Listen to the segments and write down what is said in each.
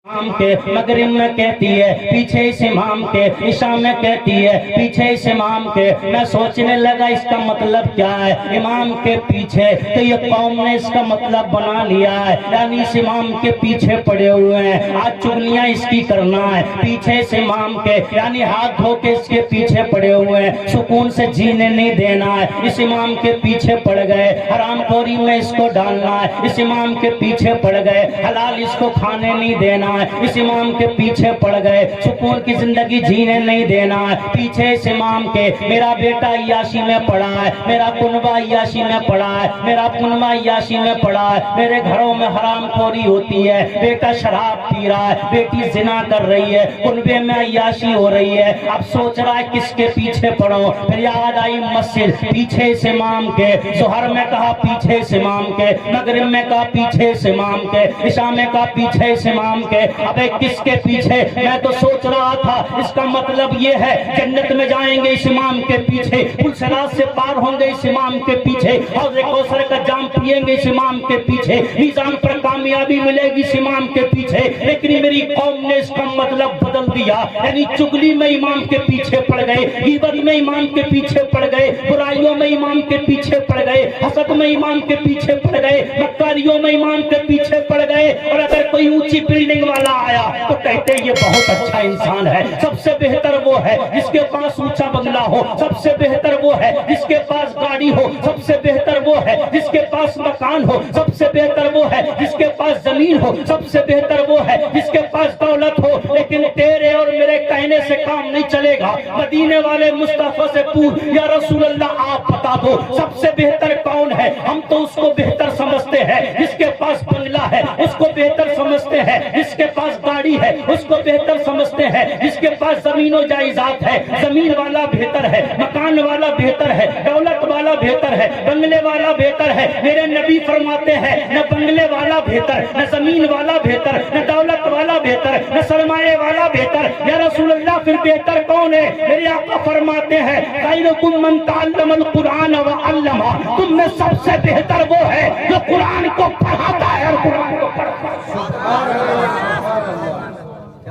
امام کے مغرب میں کہتی ہے پیچھے اس امام کے، عشاء میں کہتی ہے پیچھے اس امام کے۔ میں سوچنے لگا اس کا مطلب کیا ہے، امام کے پیچھے، تو یہ قوم نے اس کا مطلب بنا لیا ہے یعنی اس امام کے پیچھے پڑے ہوئے ہیں۔ آج چغلیاں اس کی کرنا ہے، پیچھے اس امام کے یعنی ہاتھ دھو کے اس کے پیچھے پڑے ہوئے ہیں، سکون سے جینے نہیں دینا ہے، اس امام کے پیچھے پڑ گئے، حرام خوری میں اس کو ڈالنا ہے، اس امام کے پیچھے پڑ گئے، حلال اس کو کھانے نہیں دینا ہے، اس امام کے پیچھے پڑ گئے، سکون کی زندگی جینے نہیں دینا ہے، پیچھے اس امام کے۔ میرا بیٹا عیاشی میں پڑا ہے، میرا کنبہ عیاشی میں پڑا ہے، میرا کنبہ عیاشی میں پڑا ہے، میرے گھروں میں حرام خوری ہوتی ہے، بیٹا شراب پی رہا ہے، بیٹی زنا کر رہی ہے، کنبے میں عیاشی ہو رہی ہے، اب سوچ رہا ہے کس کے پیچھے پڑھو، پھر یاد آئی مسجد، پیچھے اس امام کے، ظہر میں کہا پیچھے اس امام کے، مغرب میں کہا پیچھے اس امام کے، عشاء میں کہا پیچھے اس امام کے۔ ابے کس کے پیچھے؟ میں تو سوچ رہا تھا اس کا مطلب یہ ہے جنت میں جائیں گے اس امام کے پیچھے، پل صراط سے پار ہوں گے اس امام کے پیچھے، حوض کوثر کا جام پیئیں گے اس امام کے پیچھے، میزان پر کامیابی ملے گی اس امام کے پیچھے، لیکن میری قوم نے اس کا مطلب بدل دیا، یعنی چغلی میں امام کے پیچھے پڑ گئے، غیبت میں امام کے پیچھے پڑ گئے، برائیوں میں امام کے پیچھے پڑ گئے، حسد میں امام کے پیچھے پڑ گئے، مکاریوں میں امام کے پیچھے پڑ گئے، اور اگر کوئی اونچی بلڈنگ والا آیا تو کہتے یہ بہت اچھا انسان ہے، سب سے بہتر وہ ہے جس کے پاس اونچا بنگلہ ہو، سب سے بہتر وہ ہے جس کے پاس گاڑی ہو، سب سے بہتر وہ ہے جس کے پاس مکان ہو، سب سے بہتر وہ ہے جس کے پاس زمین ہو، سب سے بہتر وہ ہے جس کے پاس دولت ہو۔ لیکن تیرے اور میرے کہنے سے کام نہیں چلے گا، مدینے والے مصطفیٰ سے پوچھ یا رسول اللہ آپ بتا دو سب سے بہتر کون ہے؟ ہم تو اس کو بہتر سمجھتے ہیں جس کے پاس بنگلہ ہے، اس کو بہتر سمجھتے ہیں جس کے پاس گاڑی ہے، اس کو بہتر سمجھتے ہیں جس کے پاس زمین و جائیداد ہے، زمین والا بہتر ہے، مکان والا بہتر ہے، دولت والا بہتر ہے، بنگلے والا بہتر ہے۔ میرے نبی فرماتے ہیں نہ بنگلے والا بہتر، نہ زمین والا بہتر، نہ دولت والا بہتر، نہ سرمایہ والا بہتر۔ یا رسول اللہ پھر بہتر کون ہے؟ میرے آقا فرماتے ہیں خیرکم من تعلم القرآن وعلمہ، تم میں سب سے بہتر وہ ہے جو قرآن کو پڑھاتا ہے اور قرآن کو پڑھتا ہے،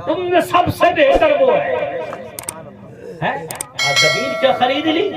تم میں سب سے بہتر وہ ہے۔ زمین کیا خرید لی؟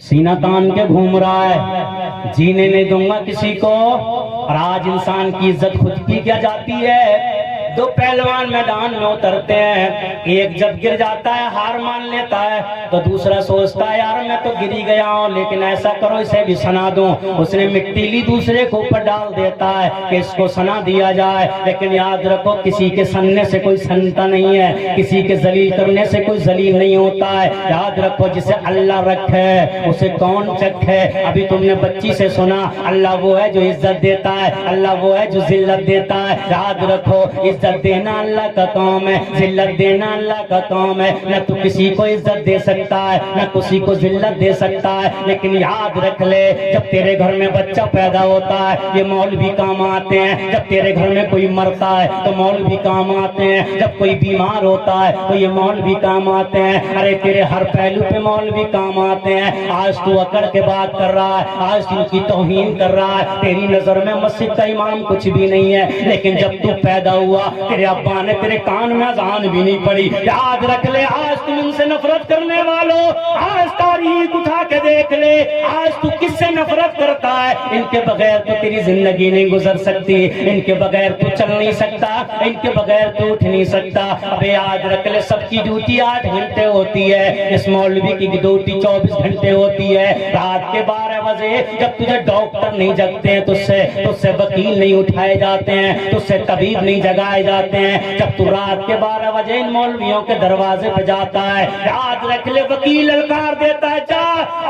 سینہ تان کے گھوم رہا ہے، جینے نہیں دوں گا کسی کو۔ اور آج انسان کی عزت خود کی کیا جاتی ہے؟ دو پہلوان میدان میں اترتے ہیں، ایک جب گر جاتا ہے ہار مان لیتا ہے تو دوسرا سوچتا ہے یار میں تو گری گیا ہوں لیکن ایسا کرو اسے بھی سنا دوں، اس نے مٹی لی دوسرے کو اوپر ڈال دیتا ہے کہ اس کو سنا دیا جائے۔ لیکن یاد رکھو کسی کے سننے سے کوئی سنتا نہیں ہے، کسی کے ذلیل کرنے سے کوئی ذلیل نہیں ہوتا ہے۔ یاد رکھو جسے اللہ رکھے اسے کون چکھے۔ ابھی تم نے بچی سے سنا اللہ وہ ہے جو عزت دیتا ہے، اللہ وہ ہے جو ذلت دیتا ہے۔ یاد رکھو عزت دینا اللہ کا کام ہے، ذلت دینا اللہ کا کام ہے۔ نہ تو کسی کو عزت دے سکتا ہے نہ کسی کو ذلت دے سکتا ہے، لیکن یاد رکھ لے جب تیرے گھر میں بچہ پیدا ہوتا ہے یہ مولوی کام آتے ہیں، جب تیرے گھر میں کوئی مرتا ہے تو مولوی کام آتے ہیں، جب کوئی بیمار ہوتا ہے تو یہ مولوی کام آتے ہیں۔ ارے تیرے ہر پہلو پہ مولوی کام آتے ہیں۔ آج تو اکڑ کے بات کر رہا ہے، آج تو کی توہین کر رہا ہے، تیری نظر میں مسجد کا امام کچھ بھی نہیں ہے، لیکن جب تو پیدا ہوا تیرے ابا نے تیرے کان میں اذان بھی نہیں پڑی۔ یاد رکھ لے آج تم ان سے نفرت کرنے والوں، آج تاریخ اٹھا کے دیکھ لے آج تو کس سے نفرت کرتا ہے۔ ان کے بغیر تو تیری زندگی نہیں گزر سکتی، ان کے بغیر تو چل نہیں سکتا، ان کے بغیر تو اٹھ نہیں سکتا۔ اب یاد رکھ لے سب کی ڈیوٹی 8 گھنٹے ہوتی ہے، اس مولوی کی ڈیوٹی 24 گھنٹے ہوتی ہے۔ رات کے 12 بجے جب تجھے ڈاکٹر نہیں جگتے ہیں تو اس سے وکیل نہیں اٹھائے جاتے ہیں، تو اس سے طبیب نہیں جگائے جاتے ہیں، جب تو رات کے 12 بجے ان مولویوں کے دروازے پہ جاتا ہے یاد رکھ لے وکیل للکار دیتا ہے جا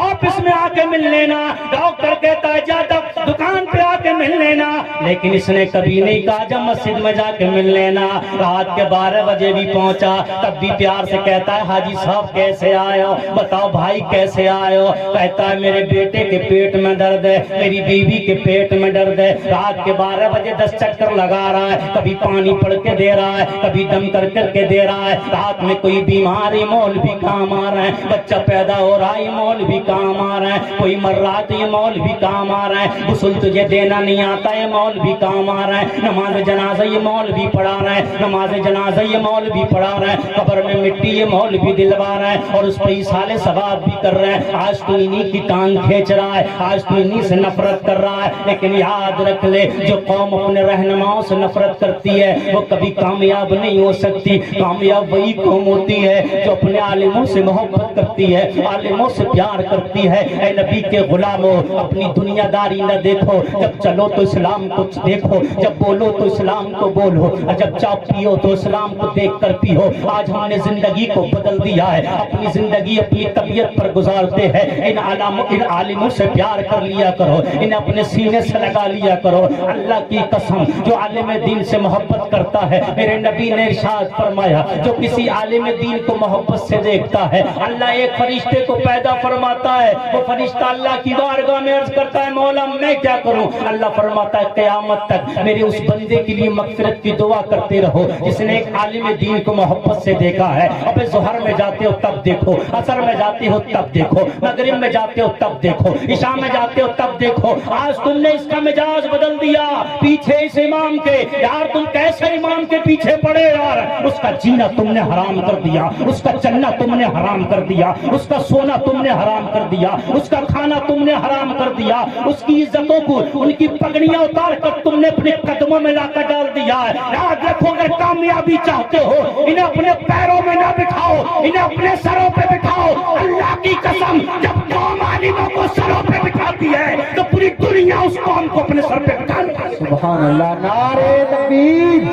آفس میں آ کے مل لینا، ڈاکٹر کہتا ہے جا دکان پہ آ کے مل لینا، لیکن اس نے کبھی نہیں کہا جا مسجد میں جا کے مل لینا۔ رات کے 12 بجے بھی پہنچا تب بھی پیار سے کہتا ہے حاجی صاحب کیسے آئے ہو، بتاؤ بھائی کیسے آئے ہو، کہتا ہے میرے بیٹے کے پیٹ میں درد ہے, میری بیوی کے پیٹ میں درد ہے, رات کے 12 بجے 10 چکر لگا رہا ہے, کبھی پانی پڑ کے دے رہا ہے, کبھی دم کر کے دے رہا ہے, رات میں کوئی بیماری مولوی کام آ رہا ہے, بچہ پیدا ہو رہا ہے مولوی کام آ رہا ہے, کوئی مر رہا تو یہ مولوی کام آ رہا ہے, غسل تجھے دینا نہیں آتا یہ مولوی کام آ رہا ہے, نماز جنازہ یہ مولوی پڑھا رہا ہے, نماز جنازہ یہ مولوی پڑھا رہا ہے, قبر میں مٹی یہ مولوی دلوا رہا ہے اور اس پہ سالے ثواب بھی کر رہا ہے. آج تو انہی کی ٹانگ کھینچ رہا ہے, آج تو انہی سے نفرت کر رہا ہے, لیکن یاد رکھ لے جو قوم اپنے رہنماؤں سے نفرت کرتی ہے وہ کبھی کامیاب نہیں ہو سکتی. کامیاب وہی قوم ہوتی ہے جو اپنے عالموں سے محبت کرتی ہے, عالموں سے پیار کرتی ہے. اے نبی کے غلاموں, اپنی دنیا داری نہ دیکھو, جب چلو تو اسلام کو دیکھو, جب بولو تو اسلام کو بولو, اور جب چاپ پیو تو اسلام کو دیکھ کر پیو. آج ہم نے زندگی کو بدل دیا ہے, اپنی زندگی اپنی طبیعت پر گزارتے ہیں. ان عالموں سے پیار کر لیا کرو, انہیں اپنے سینے سے لگا لیا کرو. اللہ کی قسم جو عالم دین سے محبت کرتا ہے, میرے نبی نے ارشاد فرمایا جو کسی عالم دین کو محبت سے دیکھتا ہے اللہ ایک فرشتے کو پیدا فرماتا ہے. وہ فرشتہ اللہ کی بارگاہ میں عرض کرتا ہے مولا میں کیا کروں؟ اللہ فرماتا ہے قیامت تک میرے اس بندے کے لیے مغفرت کی دعا کرتے رہو جس نے ایک عالم دین کو محبت سے دیکھا ہے. اب ظہر میں جاتے ہو تب دیکھو, عصر میں جاتے ہو تب دیکھو, مغرب میں جاتے ہو تب دیکھو, عشاء میں جاتے ہو تب دیکھو. آج تم نے اس کا مزاج بدل دیا پیچھے اس امام کے. یار تم کیسے امام کے پیچھے پڑے یار؟ اس کا جینا تم نے حرام کر دیا, اس کا چلنا تم نے حرام کر دیا, اس کا سونا تم نے حرام کر دیا, اس کا کھانا تم نے حرام کر دیا, اس کی عزتوں کو ان کی پگڑیاں اتار کر تم نے اپنے قدموں میں لا کر ڈال دیا ہے. یاد رکھو اگر کامیابی چاہتے ہو انہیں اپنے پیروں میں نہ بٹھاؤ, انہیں اپنے سروں پہ بٹھاؤ. اللہ کی قسم جب قوم عالموں کو سروں پہ بٹھاتی ہے تو پوری دنیا اس قوم کو اپنے سر پہ بٹھاتی ہے. سبحان اللہ. نعرے تکبیر,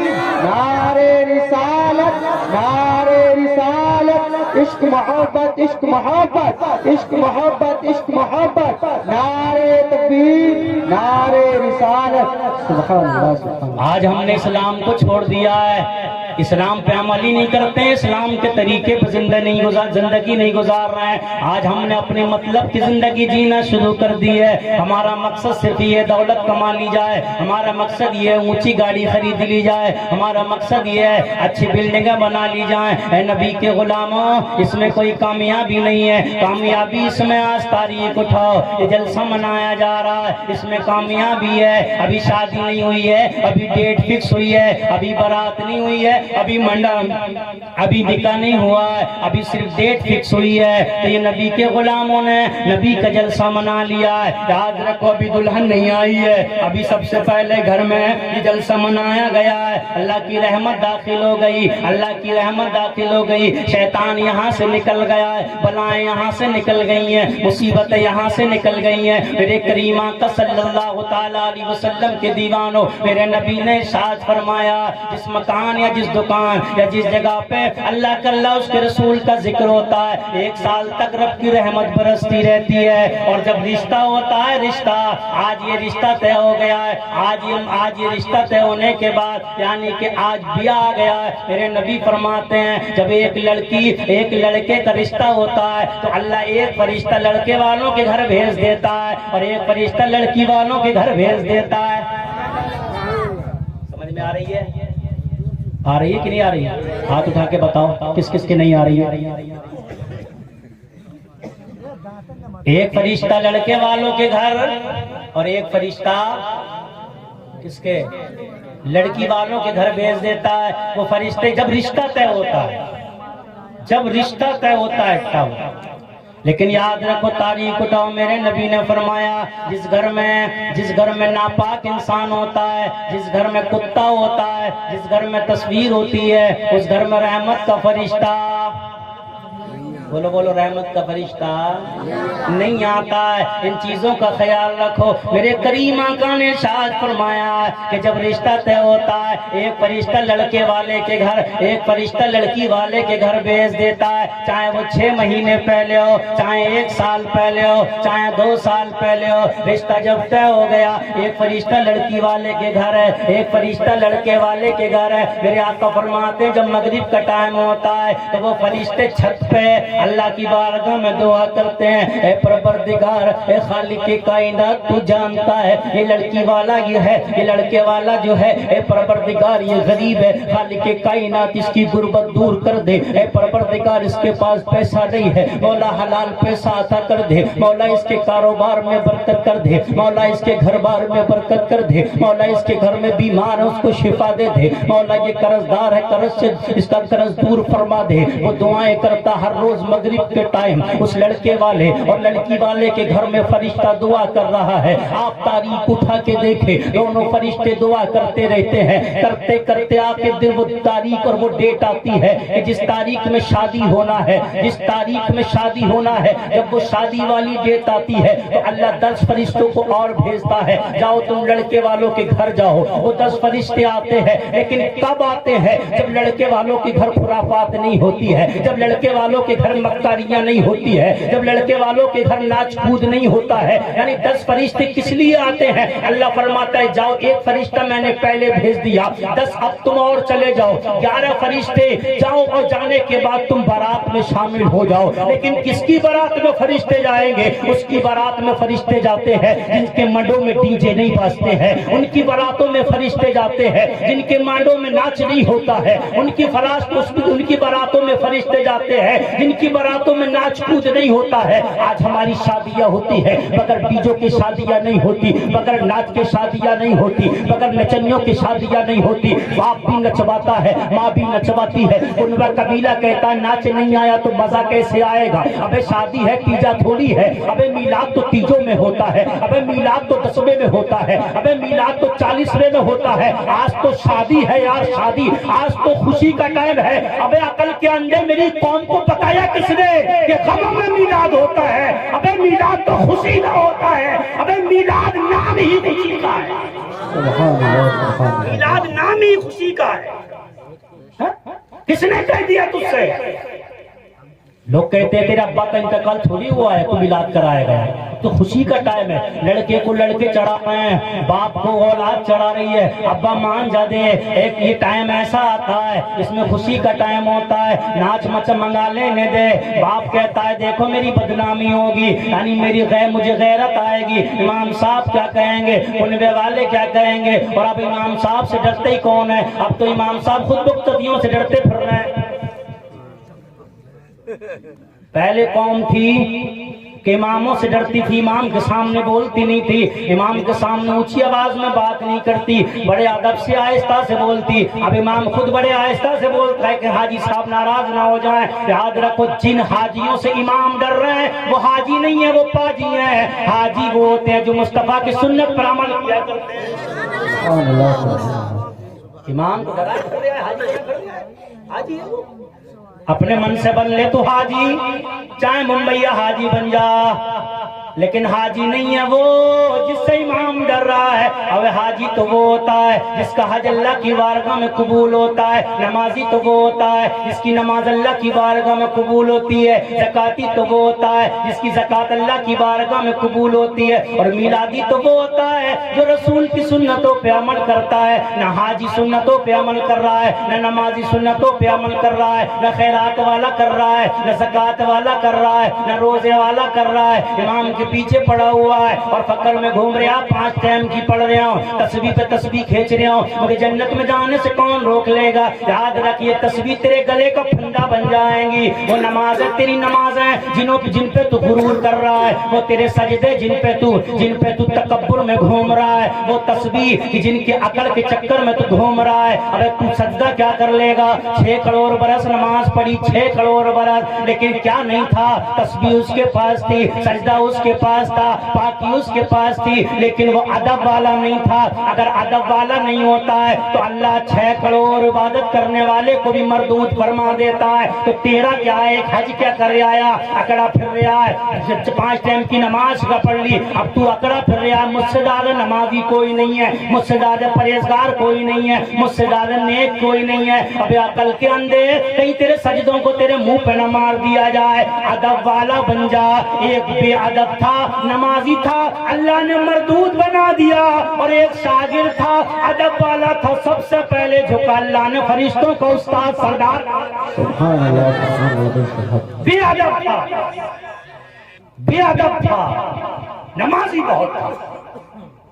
نعرے رسالت, نعرے رسالت, عشق محبت, عشق محبت, عشق محبت, عشق محبت, نعرے تکبیر, نعرے رسالت. سبحان اللہ, سبحان اللہ. آج ہم نے اسلام کو چھوڑ دیا ہے, اسلام پہ عمل ہی نہیں کرتے, اسلام کے طریقے پہ زندگی نہیں گزار رہے ہیں. آج ہم نے اپنے مطلب کی زندگی جینا شروع کر دی ہے. ہمارا مقصد صرف یہ دولت کما لی جائے, ہمارا مقصد یہ ہے اونچی گاڑی خرید لی جائے, ہمارا مقصد یہ ہے اچھی بلڈنگیں بنا لی جائیں. اے نبی کے غلاموں اس میں کوئی کامیابی نہیں ہے. کامیابی اس میں آج تاریخ اٹھاؤ, یہ جلسہ منایا جا رہا ہے اس میں کامیابی ہے. ابھی شادی نہیں ہوئی ہے, ابھی ڈیٹ فکس ہوئی ہے, ابھی بارات نہیں ہوئی ہے, ابھی ابھی نکاح نہیں ہوا ہے, ابھی صرف ڈیٹ فکس ہوئی ہے. تو یہ نبی کے غلاموں نے نبی کا جلسہ منا لیا ہے. یاد رکھو ابھی دلہن نہیں آئی ہے, ابھی سب سے پہلے گھر میں یہ جلسہ منایا گیا ہے. اللہ کی رحمت داخل ہو گئی, اللہ کی رحمت داخل ہو گئی. شیطان یہاں سے نکل گیا ہے, بلائیں یہاں سے نکل گئی ہیں, مصیبتیں یہاں سے نکل گئی ہیں. میرے کریم آقا صلی اللہ تعالیٰ علیہ وسلم کے دیوانوں, میرے نبی نے ارشاد فرمایا جس مکان یا جس دکان یا جس جگہ پہ اللہ کا اللہ اس کے رسول کا ذکر ہوتا ہے 1 سال تک رب کی رحمت برستی رہتی ہے. اور جب رشتہ ہوتا ہے, رشتہ آج یہ رشتہ طے ہو گیا ہے, آج یہ رشتہ طے ہونے کے بعد یعنی کہ آج بیاہ آ گیا ہے. میرے نبی فرماتے ہیں جب ایک لڑکی ایک لڑکے کا رشتہ ہوتا ہے تو اللہ ایک فرشتہ لڑکے والوں کے گھر بھیج دیتا ہے اور ایک فرشتہ لڑکی والوں کے گھر بھیج دیتا ہے. سمجھ میں آ رہی ہے؟ آ رہی ہے کہ نہیں آ رہی ہے؟ ہاتھ اٹھا کے بتاؤ کس کس کی نہیں آ رہی ہے. ایک فرشتہ لڑکے والوں کے گھر اور ایک فرشتہ کس کے؟ لڑکی والوں کے گھر بھیج دیتا ہے. وہ فرشتے جب رشتہ طے ہوتا ہے, جب رشتہ طے ہوتا ہے تب. لیکن یاد رکھو تاریخ اٹھاؤ, میرے نبی نے فرمایا جس گھر میں ناپاک انسان ہوتا ہے, جس گھر میں کتا ہوتا ہے, جس گھر میں تصویر ہوتی ہے, اس گھر میں رحمت کا فرشتہ, بولو بولو, رحمت کا فرشتہ نہیں آتا ہے. ان چیزوں کا خیال رکھو. میرے کریم آقا نے ارشاد فرمایا کہ جب رشتہ طے ہوتا ہے ایک فرشتہ لڑکے والے کے گھر, ایک فرشتہ لڑکی والے کے گھر بھیج دیتا ہے. چاہے وہ 6 مہینے پہلے ہو, چاہے 1 سال پہلے ہو, چاہے 2 سال پہلے ہو, رشتہ جب طے ہو گیا ایک فرشتہ لڑکی والے کے گھر ہے, ایک فرشتہ لڑکے والے کے گھر ہے. میرے آقا فرماتے ہیں جب مغرب کا ٹائم ہوتا ہے تو وہ فرشتے چھت پہ اللہ کی بارگاہ میں دعا کرتے ہیں، اے پروردگار، اے خالق کائنات، تو جانتا ہے یہ لڑکی والا یہ ہے، یہ لڑکے والا جو ہے، اے پروردگار یہ غریب ہے، خالق کائنات اس کی غربت دور کر دے، اے پروردگار اس کے پاس پیسہ نہیں ہے، مولا حلال پیسہ عطا کر دے، مولا اس کے کاروبار میں برکت کر دے، مولا اس کے گھر بار میں برکت کر دے، مولا اس کے گھر میں بیمار ہے اس کو شفا دے دے، مولا یہ قرض دار ہے قرض سے اس کا قرض دور فرما دے۔ وہ دعائیں کرتا ہر روز مغرب کے ٹائم، اس لڑکے والے اور لڑکی والے کے گھر میں فرشتہ دعا کر رہا ہے، آپ تاریخ اٹھا کے دیکھیں، دونوں فرشتے دعا کرتے رہتے ہیں، کرتے کرتے آپ کے دل وہ تاریخ اور وہ ڈیٹ آتی ہے کہ جس تاریخ میں شادی ہونا ہے، جس تاریخ میں شادی ہونا ہے، جب وہ شادی والی ڈیٹ آتی ہے تو اللہ 10 فرشتوں کو اور بھیجتا ہے، جاؤ تم لڑکے والوں کے گھر جاؤ۔ وہ 10 فرشتے آتے ہیں، لیکن کب آتے ہیں؟ جب لڑکے والوں کے گھر خرافات نہیں ہوتی ہے، جب لڑکے والوں کے گھر مکاریاں نہیں ہوتی ہے، جب لڑکے والوں کے گھر ناچ کود نہیں ہوتا ہے۔ یعنی 10 فرشتے کس لیے آتے ہیں؟ اللہ فرماتا ہے جاؤ، ایک فرشتہ میں نے پہلے بھیج دیا، 10 اب تم اور چلے جاؤ، 11 فرشتے جاؤ، اور جانے کے بعد تم بارات میں شامل ہو جاؤ۔ لیکن کس کی بارات میں فرشتے جائیں گے؟ اس کی بارات میں فرشتے جاتے ہیں جن کے منڈوں میں ڈی جے نہیں بجتے ہیں، ان کی باراتوں میں فرشتے جاتے ہیں جن کے مانڈوں میں ناچ نہیں ہوتا ہے، ان کی باراتوں میں فرشتے جاتے ہیں جن کی باراتوں میں ناچ کود نہیں ہوتا ہے۔ آج ہماری شادیاں ہوتی ہے بغیر ڈیجوں کی شادیاں نہیں ہوتی، بغیر ناچ کے شادیاں نہیں ہوتی، بغیر نچنیوں کی شادیاں نہیں ہوتی۔ باپ بھی نچواتا ہے، ماں بھی نچواتی ہے، ان کا قبیلہ کہتا ہے ناچ نہیں آیا تو مزہ کیسے آئے گا؟ ابے شادی ہے تیجا تھوڑی ہے، ابے میلاد تو تیجوں میں ہوتا ہے، ابے میلاد تو 10ویں میں ہوتا ہے، ابے میلاد تو 40ویں میں ہوتا ہے۔ آج تو شادی ہے یار، شادی آج تو خوشی کا ٹائم ہے۔ ابے عقل کے اندر میری قوم کو بتایا کس نے کہ غموں میں میلاد ہوتا ہے؟ ابے میلاد تو خوشی کا ہوتا ہے، ابے میلاد نام ہی خوشی کا ہے، میلاد نام ہی خوشی کا ہے۔ کس نے کہہ دیا تجھ سے؟ لوگ کہتے ہیں تیرے ابا کا انتقال تھوڑی ہوا ہے تو میلاد کرائے گا، تو خوشی کا ٹائم ہے، لڑکے کو لڑکے چڑھا رہے ہیں، باپ کو اولاد چڑھا رہی ہے، ابا مان جا دے، ایک یہ ٹائم ایسا آتا ہے اس میں خوشی کا ٹائم ہوتا ہے، ناچ مچ منگا لینے دے۔ باپ کہتا ہے دیکھو میری بدنامی ہوگی، یعنی مجھے غیرت آئے گی، امام صاحب کیا کہیں گے، کنبے والے کیا کہیں گے، اور اب امام صاحب سے ڈرتے ہی کون ہے؟ اب تو امام صاحب خود مقتدیوں سے ڈرتے پھر رہے ہیں۔ پہلے قوم تھی کہ اماموں سے ڈرتی تھی، امام کے سامنے بولتی نہیں تھی، امام کے سامنے اونچی آواز میں بات نہیں کرتی، بڑے ادب سے آہستہ سے بولتی۔ اب امام خود بڑے آہستہ سے بولتا ہے کہ حاجی صاحب ناراض نہ ہو جائیں۔ یاد رکھو جن حاجیوں سے امام ڈر رہے ہیں وہ حاجی نہیں ہے، وہ پاجی ہیں۔ حاجی وہ ہوتے ہیں جو مصطفیٰ کی سنت پر عمل کیا کرتے ہیں۔ امام کو ڈرا کر رہا ہے، حاجی کیا کر رہا ہے؟ حاجی ہے وہ، اپنے من سے بن لے تو حاجی، چاہے ممبئیا حاجی بن جا، لیکن حاجی نہیں ہے وہ جس سے امام ڈر رہا ہے۔ اب حاجی تو وہ ہوتا ہے جس کا حج اللہ کی بارگاہ میں قبول ہوتا ہے، نمازی تو وہ ہوتا ہے جس کی نماز اللہ کی بارگاہ میں قبول ہوتی ہے، زکاتی تو وہ ہوتا ہے جس کی زکات اللہ کی بارگاہ میں قبول ہوتی ہے، اور میلادی تو وہ ہوتا ہے جو رسول کی سنتوں پہ عمل کرتا ہے۔ نہ حاجی سنتوں پہ عمل کر رہا ہے، نہ نمازی سنتوں پہ عمل کر رہا ہے، نہ خیرات والا کر رہا ہے، نہ زکات والا کر رہا ہے، نہ روزے والا کر رہا ہے، امام کے پیچھے پڑا ہوا ہے اور فقر میں گھوم رہا، 5 ٹائم کی پڑھ رہا ہوں، تسبیح پہ تسبیح کھینچ رہا ہوں، مجھے جنت میں جانے سے کون روک لے گا؟ یاد رکھ یہ تسبیح تیرے گلے کا پھندا بن جائیں گی۔ وہ نمازیں تیری نمازیں جن پہ تو غرور کر رہا ہے، وہ تیرے سجدے جن پہ تو تکبر میں گھوم رہا ہے، وہ تسبیح جن کے عقل کے چکر میں تو گھوم رہا ہے۔ ابے تو سجدہ کیا کر لے گا؟ 6 کروڑ برس نماز پڑھی، 6 کروڑ برس، لیکن کیا نہیں تھا؟ تسبیح اس کے پاس تھی، سجدہ اس کے پاس تھا، پاکی اس کے پاس تھی، لیکن وہ ادب والا نہیں تھا۔ اگر ادب والا نہیں ہوتا ہے تو اللہ 6 کروڑ عبادت کرنے والے کو بھی مردود فرما دیتا ہے۔ تو تیرا کیا ہے؟ ایک حج کیا کر رہا ہے؟ اکڑا پھر رہا ہے، 5 ٹائم کی نماز کا پڑھ لی، اب تو اکڑا پھر رہا ہے۔ مجھ سے زیادہ نمازی کوئی نہیں ہے، مجھ سے زیادہ پرہیزگار کوئی نہیں ہے، مجھ سے زیادہ نیک کوئی نہیں ہے۔ اب عقل کے اندر کہیں تیرے سجدوں کو تیرے منہ پہ نہ مار دیا جائے، ادب والا بن جا۔ ایک بے ادب تھا، نمازی تھا، اللہ نے مردود بنا دیا، اور ایک شاگرد تھا، ادب والا تھا، سب سے پہلے جھکا، اللہ نے فرشتوں کو استاد سردار سبحان اللہ سبحان اللہ بے ادب تھا، بے ادب تھا، نمازی بہت تھا،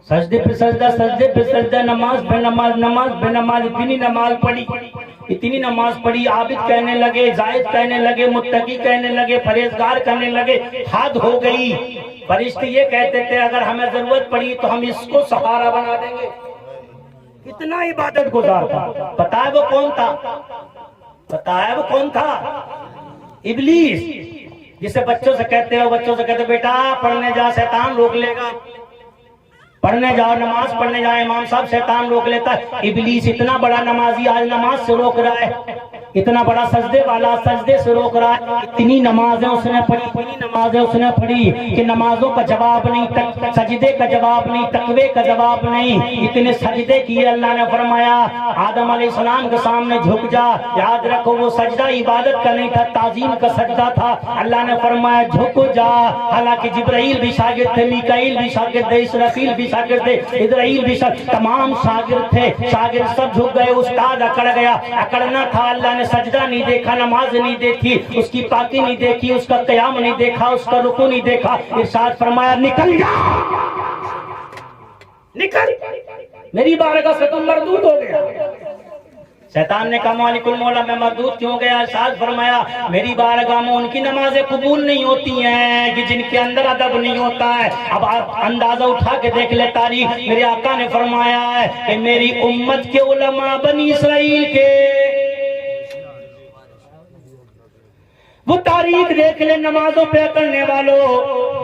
سجدے پہ سجدہ، سجدے پہ سجدہ، نماز پہ نماز، نماز پہ نماز، اتنی نماز پڑھی، اتنی نماز پڑھی، عابد کہنے لگے، زاہد کہنے لگے، متقی کہنے لگے، پرہیزگار کہنے لگے، حد ہو گئی۔ فرشتے یہ کہتے تھے اگر ہمیں ضرورت پڑی تو ہم اس کو سہارا بنا دیں گے، اتنا عبادت گزار تھا۔ پتہ ہے وہ کون تھا؟ پتہ ہے وہ کون تھا؟ ابلیس، جسے بچوں سے کہتے ہو، بچوں سے کہتے بیٹا پڑھنے جا، شیطان روک لے گا، پڑھنے جاؤ، نماز پڑھنے جائے امام صاحب، شیطان روک لیتا ہے۔ ابلیس اتنا بڑا نمازی آج نماز سے روک رہا ہے، اتنا بڑا سجدے والا سجدے سے روک رہا ہے۔ اتنی نمازیں اس نے پڑھی، اتنی نمازیں اس نے پڑھی کہ نمازوں کا جواب نہیں، سجدے کا جواب نہیں، تقوی کا جواب نہیں، اتنے سجدے کیے۔ اللہ نے فرمایا آدم علیہ السلام کے سامنے جھک جا، یاد رکھو وہ سجدہ عبادت کا نہیں تھا، تعظیم کا سجدہ تھا۔ اللہ نے فرمایا جھک جا، حالانکہ جبرائیل بھی شاگرد تھے، میکائیل بھی شاگرد تھے، اسرافیل بھی شاگرد تھے، اسرائیل بھی شاگرد، تمام شاگرد تھے، شاگرد سب جھک گئے، استاد اکڑ گیا۔ اکڑنا تھا، اللہ نے سجدہ نہیں دیکھا، نماز نہیں دیکھی، اس کی پاکی نہیں دیکھی، اس کا قیام نہیں دیکھا، اس کا رکوع نہیں دیکھا، ارشاد فرمایا نکل جا، نکل، میری بارگاہ سے تم مردود ہو گیا۔ شیطان نے کہا مالک المولا میں مردود کیوں گیا؟ ارشاد فرمایا میری بارگاہ میں ان کی نمازیں قبول نہیں ہوتی ہیں کہ جن کے اندر ادب نہیں ہوتا ہے۔ اب آپ اندازہ اٹھا کے دیکھ لے تاریخ، میرے آقا نے فرمایا ہے کہ میری امت کے علماء بنی اسرائیل کے، وہ تاریخ دیکھ لے، نمازوں پہ کرنے والوں،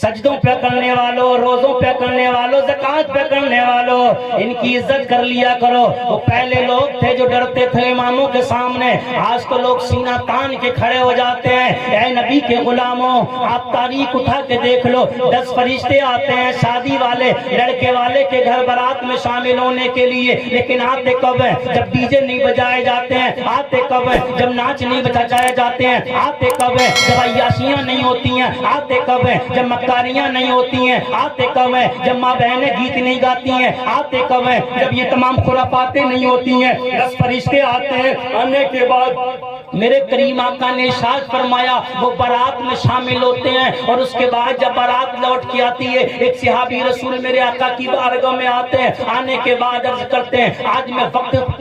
سجدوں پہ کرنے والوں، روزوں پہ کرنے والوں، زکوٰۃ پہ کرنے والوں، ان کی عزت کر لیا کرو۔ وہ پہلے لوگ تھے جو ڈرتے تھے اماموں کے سامنے، آج تو لوگ سینہ تان کے کھڑے ہو جاتے ہیں۔ اے نبی کے غلاموں، آپ تاریخ اٹھا کے دیکھ لو، 10 فرشتے آتے ہیں شادی والے، لڑکے والے کے گھر بارات میں شامل ہونے کے لیے، لیکن آتے کب ہیں؟ جب ڈی جے نہیں بجائے جاتے ہیں۔ آتے کب ہیں؟ جب ناچ نہیں بجائے جاتے ہیں۔ آتے کب ہیں؟ جب عیاشیاں نہیں ہوتی ہیں۔ آتے کب ہیں؟ جب کاریاں نہیں ہوتی ہیں۔ آتے کب ہیں؟ جب ماں بہنیں گیت نہیں گاتی ہیں۔ آتے کب ہیں؟ جب یہ تمام خرافاتیں نہیں ہوتی ہیں۔ 10 فرشتے آتے ہیں، آنے کے بعد میرے کریم آقا نے ارشاد فرمایا وہ بارات میں شامل ہوتے ہیں، اور اس کے بعد جب بارات لوٹ کے آتی ہے، ایک صحابی رسول میرے آقا کی بارگاہ میں آتے ہیں، آنے کے بعد عرض کرتے ہیں آج میں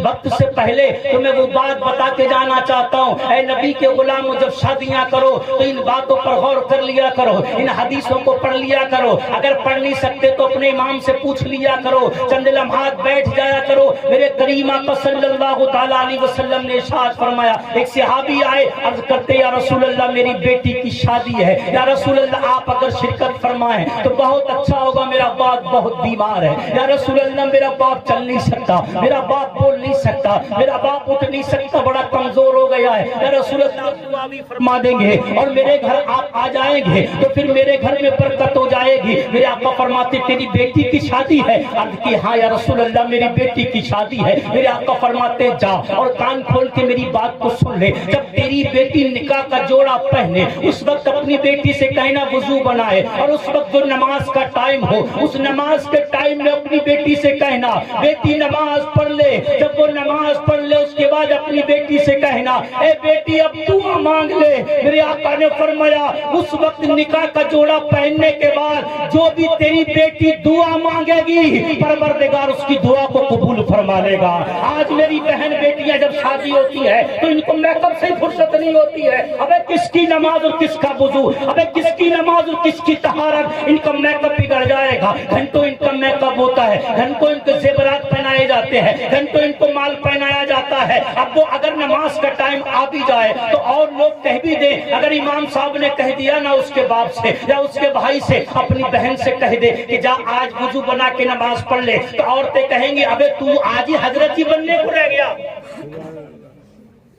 وقت سے پہلے تمہیں وہ بات بتا کے جانا چاہتا ہوں، اے نبی کے غلاموں جب شادیاں کرو تو ان باتوں پر غور کر لیا کرو، ان حدیثوں کو پڑھ لیا کرو، اگر پڑھ نہیں سکتے تو اپنے امام سے پوچھ لیا کرو، چند لمحات بیٹھ جایا کرو۔ میرے کریم آقا صلی اللہ تعالیٰ علیہ وسلم نے ارشاد فرمایا، ایک صحابی آئے عرض کرتے یا رسول اللہ میری بیٹی کی شادی ہے، یا رسول اللہ آپ اگر شرکت فرمائیں تو بہت اچھا ہوگا، میرا باپ بہت بیمار ہے، یا رسول اللہ میرا باپ چل نہیں سکتا، میرا باپ بول نہیں سکتا، میرا باپ اٹھ نہیں سکتا، بڑا کمزور ہو گیا ہے، یا رسول اللہ دعا بھی فرما دیں گے اور میرے گھر آپ آ جائیں گے تو پھر میرے گھر میں برکت ہو جائے گی۔ میرے آقا فرماتے تیری بیٹی کی شادی ہے؟ عرض کی ہاں یا رسول اللہ میری بیٹی کی شادی ہے۔ میرے آقا فرماتے جا اور کان کھول کے میری بات کو سن لے، جب تیری بیٹی نکاح کا جوڑا پہنے اس وقت اپنی بیٹی سے کہنا وضو بنائے، اور اس وقت جو نماز کا ٹائم ہو اس نماز کے ٹائم میں اپنی بیٹی سے کہنا بیٹی نماز پڑھ لے، جب وہ نماز پڑھ لے اس کے بعد اپنی بیٹی سے کہنا اے بیٹی اب دعا مانگ لے۔ میرے آقا نے فرمایا اس وقت نکاح کا جوڑا پہننے کے بعد جو بھی تیری بیٹی دعا مانگے گی پروردگار اس کی دعا کو قبول فرما لے گا۔ آج میری بہن بیٹیاں جب شادی ہوتی ہے تو ان کو میک اپ سے فرصت نہیں ہوتی ہے، ابے کس کی نماز اور کس کا وضو، ابے کس کی نماز اور کس کی طہارت، ان کا میک اپ بگڑ جائے گا۔ گھنٹوں ان کا میک اپ ہوتا ہے، گھنٹوں ان کو زیورات پہنائے جاتے ہیں، گھنٹوں ان کو مال پہنایا جاتا ہے۔ اب وہ اگر نماز کا ٹائم آ بھی جائے تو اور لوگ کہہ بھی دیں، اگر امام صاحب نے کہہ دیا نا اس کے باپ سے یا اس کے بھائی سے اپنی بہن سے کہہ دے کہ جا آج وضو بنا کے نماز پڑھ لے، تو عورتیں کہیں گی ابے تو آج ہی حضرت ہی بننے کو رہ گیا۔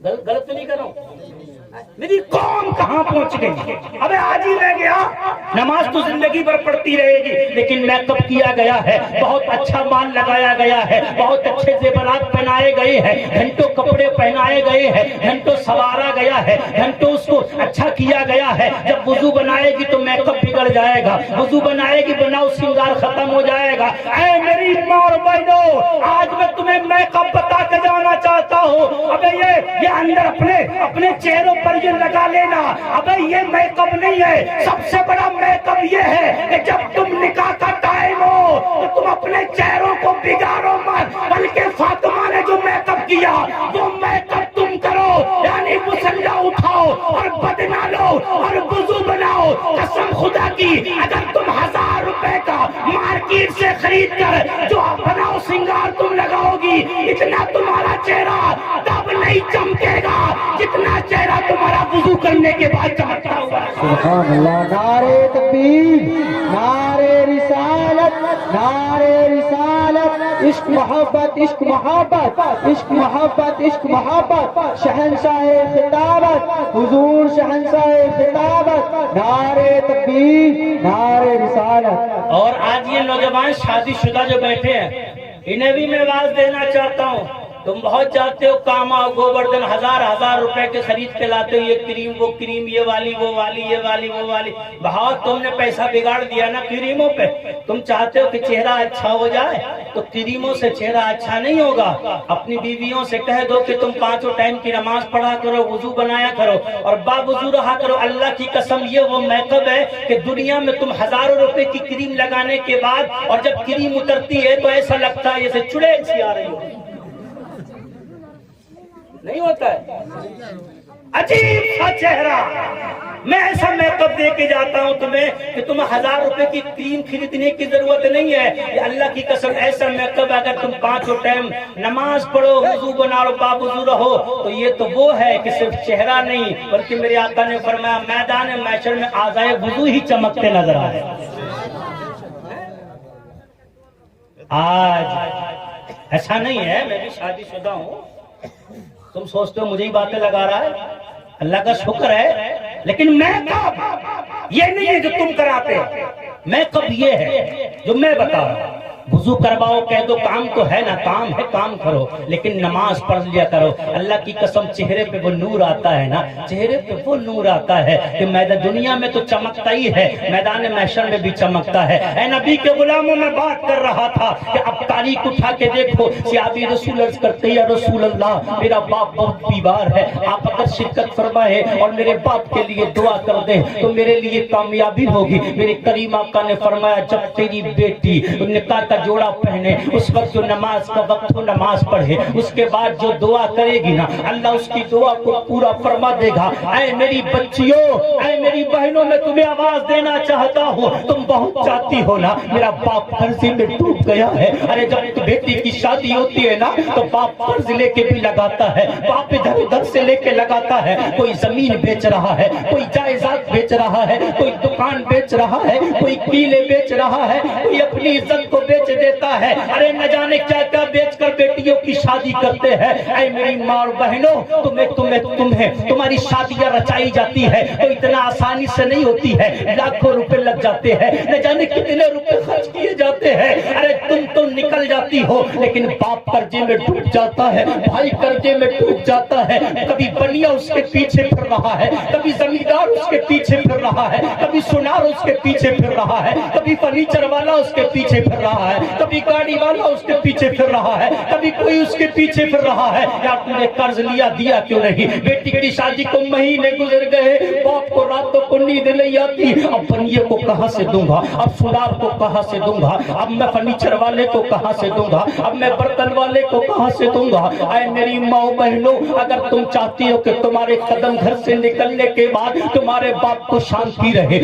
غلط تو نہیں کر رہا ہوں؟ میری قوم کہاں پہنچ گئی؟ ابے آج ہی رہ گیا، نماز تو زندگی بھر پڑھتی رہے گی لیکن میک اپ کیا گیا ہے، بہت اچھا مال لگایا گیا ہے، بہت اچھے زیورات پہنائے گئے ہیں، گھنٹوں کپڑے پہنائے گئے ہیں، گھنٹوں سوارا گیا ہے، گھنٹوں اس کو اچھا کیا گیا ہے جب وضو بنائے گی تو میک اپ بگڑ جائے گا، وضو بنائے گی بناؤ سنگار ختم ہو جائے گا۔ اے میری ماں اور بہنوں، آج میں تمہیں میک اپ بتا کے جانا چاہتا ہوں۔ ابے یہ اندر اپنے چہروں پر یہ لگا لینا، ابے یہ میک اپ نہیں ہے، سب سے بڑا میک اپ یہ ہے کہ جب تم نکاح کا ٹائم ہو تو تم اپنے چہروں کو بگاڑو مت، بلکہ فاطمہ نے جو میک اپ کیا وہ میک اپ تم کرو، یعنی مسلح اٹھاؤ اور بدنا لو اور وضو بناؤ۔ قسم خدا کی اگر تم 1000 روپے کا مارکیٹ سے خرید کر جو بناؤ سنگار تم لگاؤ گی، اتنا تمہارا چہرہ تب نہیں چمکے گا جتنا چہرہ تمہارا وضو کرنے کے بعد چمکتا ہوگا۔ سبحان اللہ، نعرہ تکبیر، نعرہ رسالت، نعرہ رسالت، عشق محبت، عشق محبت، عشق محبت، عشق محبت، شہنشاہ خطابت، حضور شہنشاہ خطابت، نعرہ تکبیر، نعرہ رسالت۔ اور آج یہ نوجوان شادی شدہ جو بیٹھے ہیں انہیں بھی میں آواز دینا چاہتا ہوں، تم بہت جاتے ہو کاما گوبردن 1000 روپے کے خرید کے لاتے ہو، یہ کریم وہ کریم، یہ والی وہ والی، یہ والی وہ والی، بہت تم نے پیسہ بگاڑ دیا نا کریموں پہ۔ تم چاہتے ہو کہ چہرہ اچھا ہو جائے تو کریموں سے چہرہ اچھا نہیں ہوگا۔ اپنی بیویوں سے کہہ دو کہ تم 5 ٹائم کی نماز پڑھا کرو، وضو بنایا کرو اور باوضو رہا کرو۔ اللہ کی قسم یہ وہ میک اپ ہے کہ دنیا میں تم 1000 روپے کی کریم لگانے کے بعد اور جب کریم اترتی ہے تو ایسا لگتا ہے جیسے چڑیل سی آ رہی ہو، نہیں ہوتا ہے؟ عجیب سا چہرہ۔ میں ایسا میک اپ دے کے جاتا ہوں تمہیں کہ تمہیں 1000 روپے کی کریم خریدنے کی ضرورت نہیں ہے۔ یہ اللہ کی قسم ایسا میک اپ اگر تم 5 ٹائم نماز پڑھو، وضو بناؤ، باوضو رہو تو یہ تو وہ ہے کہ صرف چہرہ نہیں بلکہ میرے آقا نے فرمایا میدان محشر میں اعضائے وضو ہی چمکتے نظر آئے۔ آج ایسا نہیں ہے، میں بھی شادی شدہ ہوں، تم سوچتے ہو مجھے ہی باتیں لگا رہا ہے، اللہ کا شکر ہے، لیکن میک اپ یہ نہیں ہے جو تم کراتے ہو، میک اپ یہ ہے جو میں بتا رہا ہوں۔ وضو کرواؤ کہہ دو کام تو ہے نا، کام ہے کام کرو، لیکن نماز پڑھ لیا کرو۔ اللہ کی قسم چہرے پہ وہ نور آتا ہے نا، چہرے پہ وہ نور آتا ہے کہ میدان دنیا میں تو چمکتا ہی ہے، میدان محشر میں بھی چمکتا ہے۔ اے نبی کے غلاموں میں بات کر رہا تھا کہ اب تاریخ اٹھا کے دیکھو، صحابی رسول عرض کرتے یا رسول اللہ میرا باپ بہت بیمار ہے، آپ اگر شرکت فرمائے اور میرے باپ کے لیے دعا کر دیں تو میرے لیے کامیابی ہوگی۔ میرے کریم آقا نے فرمایا جب تیری بیٹی نکاح کا جوڑا پہنے اس وقت جو نماز کا وقت ہو نماز پڑھے، اس کے بعد جو دعا کرے گی نا اللہ اس کی دعا کو پورا فرما دے گا۔ اے میری بچیوں، اے میری بہنوں، میں تمہیں آواز دینا چاہتا ہوں، تم بہت چاہتی ہو نا میرا باپ قرضے میں ڈوب گیا ہے۔ ارے جب بیٹی کی شادی ہوتی ہے نا تو باپ قرض لے کے بھی لگاتا ہے، باپ ادھر ادھر سے لے کے لگاتا ہے، کوئی زمین بیچ رہا ہے، کوئی جائیداد بیچ رہا ہے، کوئی دکان بیچ رہا ہے، کوئی کیلے بیچ رہا ہے، کوئی اپنی عزت کو بیچ دیتا ہے۔ ارے نہ جانے کیا کیا بیچ کر بیٹیوں کی شادی کرتے ہیں۔ اے میری ماں اور بہنوں، تمہیں تمہاری شادیاں رچائی جاتی ہے تو اتنا آسانی سے نہیں ہوتی ہے، لاکھوں روپے لگ جاتے ہیں، نہ جانے کتنے روپے خرچ کیے جاتے ہیں۔ ارے تم تو نکل جاتی ہو لیکن باپ قرضے میں ڈوب جاتا ہے، بھائی قرضے میں ڈوب جاتا ہے، کبھی بنیا اس کے پیچھے پھر رہا ہے، کبھی زمیندار اس کے پیچھے پھر رہا ہے، کبھی سونار اس کے پیچھے پھر رہا ہے، کبھی فرنیچر والا اس کے پیچھے پھر رہا ہے، کبھی گاڑی والا اس کے پیچھے پھر رہا ہے، کبھی کوئی اس کے پیچھے پھر رہا ہے۔ یا تم نے قرض لیا دیا کیوں نہیں؟ بیٹی کی شادی کو مہینے گزر گئے، باپ کو راتوں کو نیند نہیں آتی، اب بنیے کو کہاں سے دوں گا، اب سونار کو کہاں سے دوں گا، اب میں فرنیچر والے کو کہاں سے دوں گا، اب میں برتن والے کو کہاں سے دوں گا۔ اے میری ماں بہنوں، اگر تم چاہتی ہو کہ تمہارے قدم گھر سے نکلنے کے بعد تمہارے باپ کو شانتی رہے،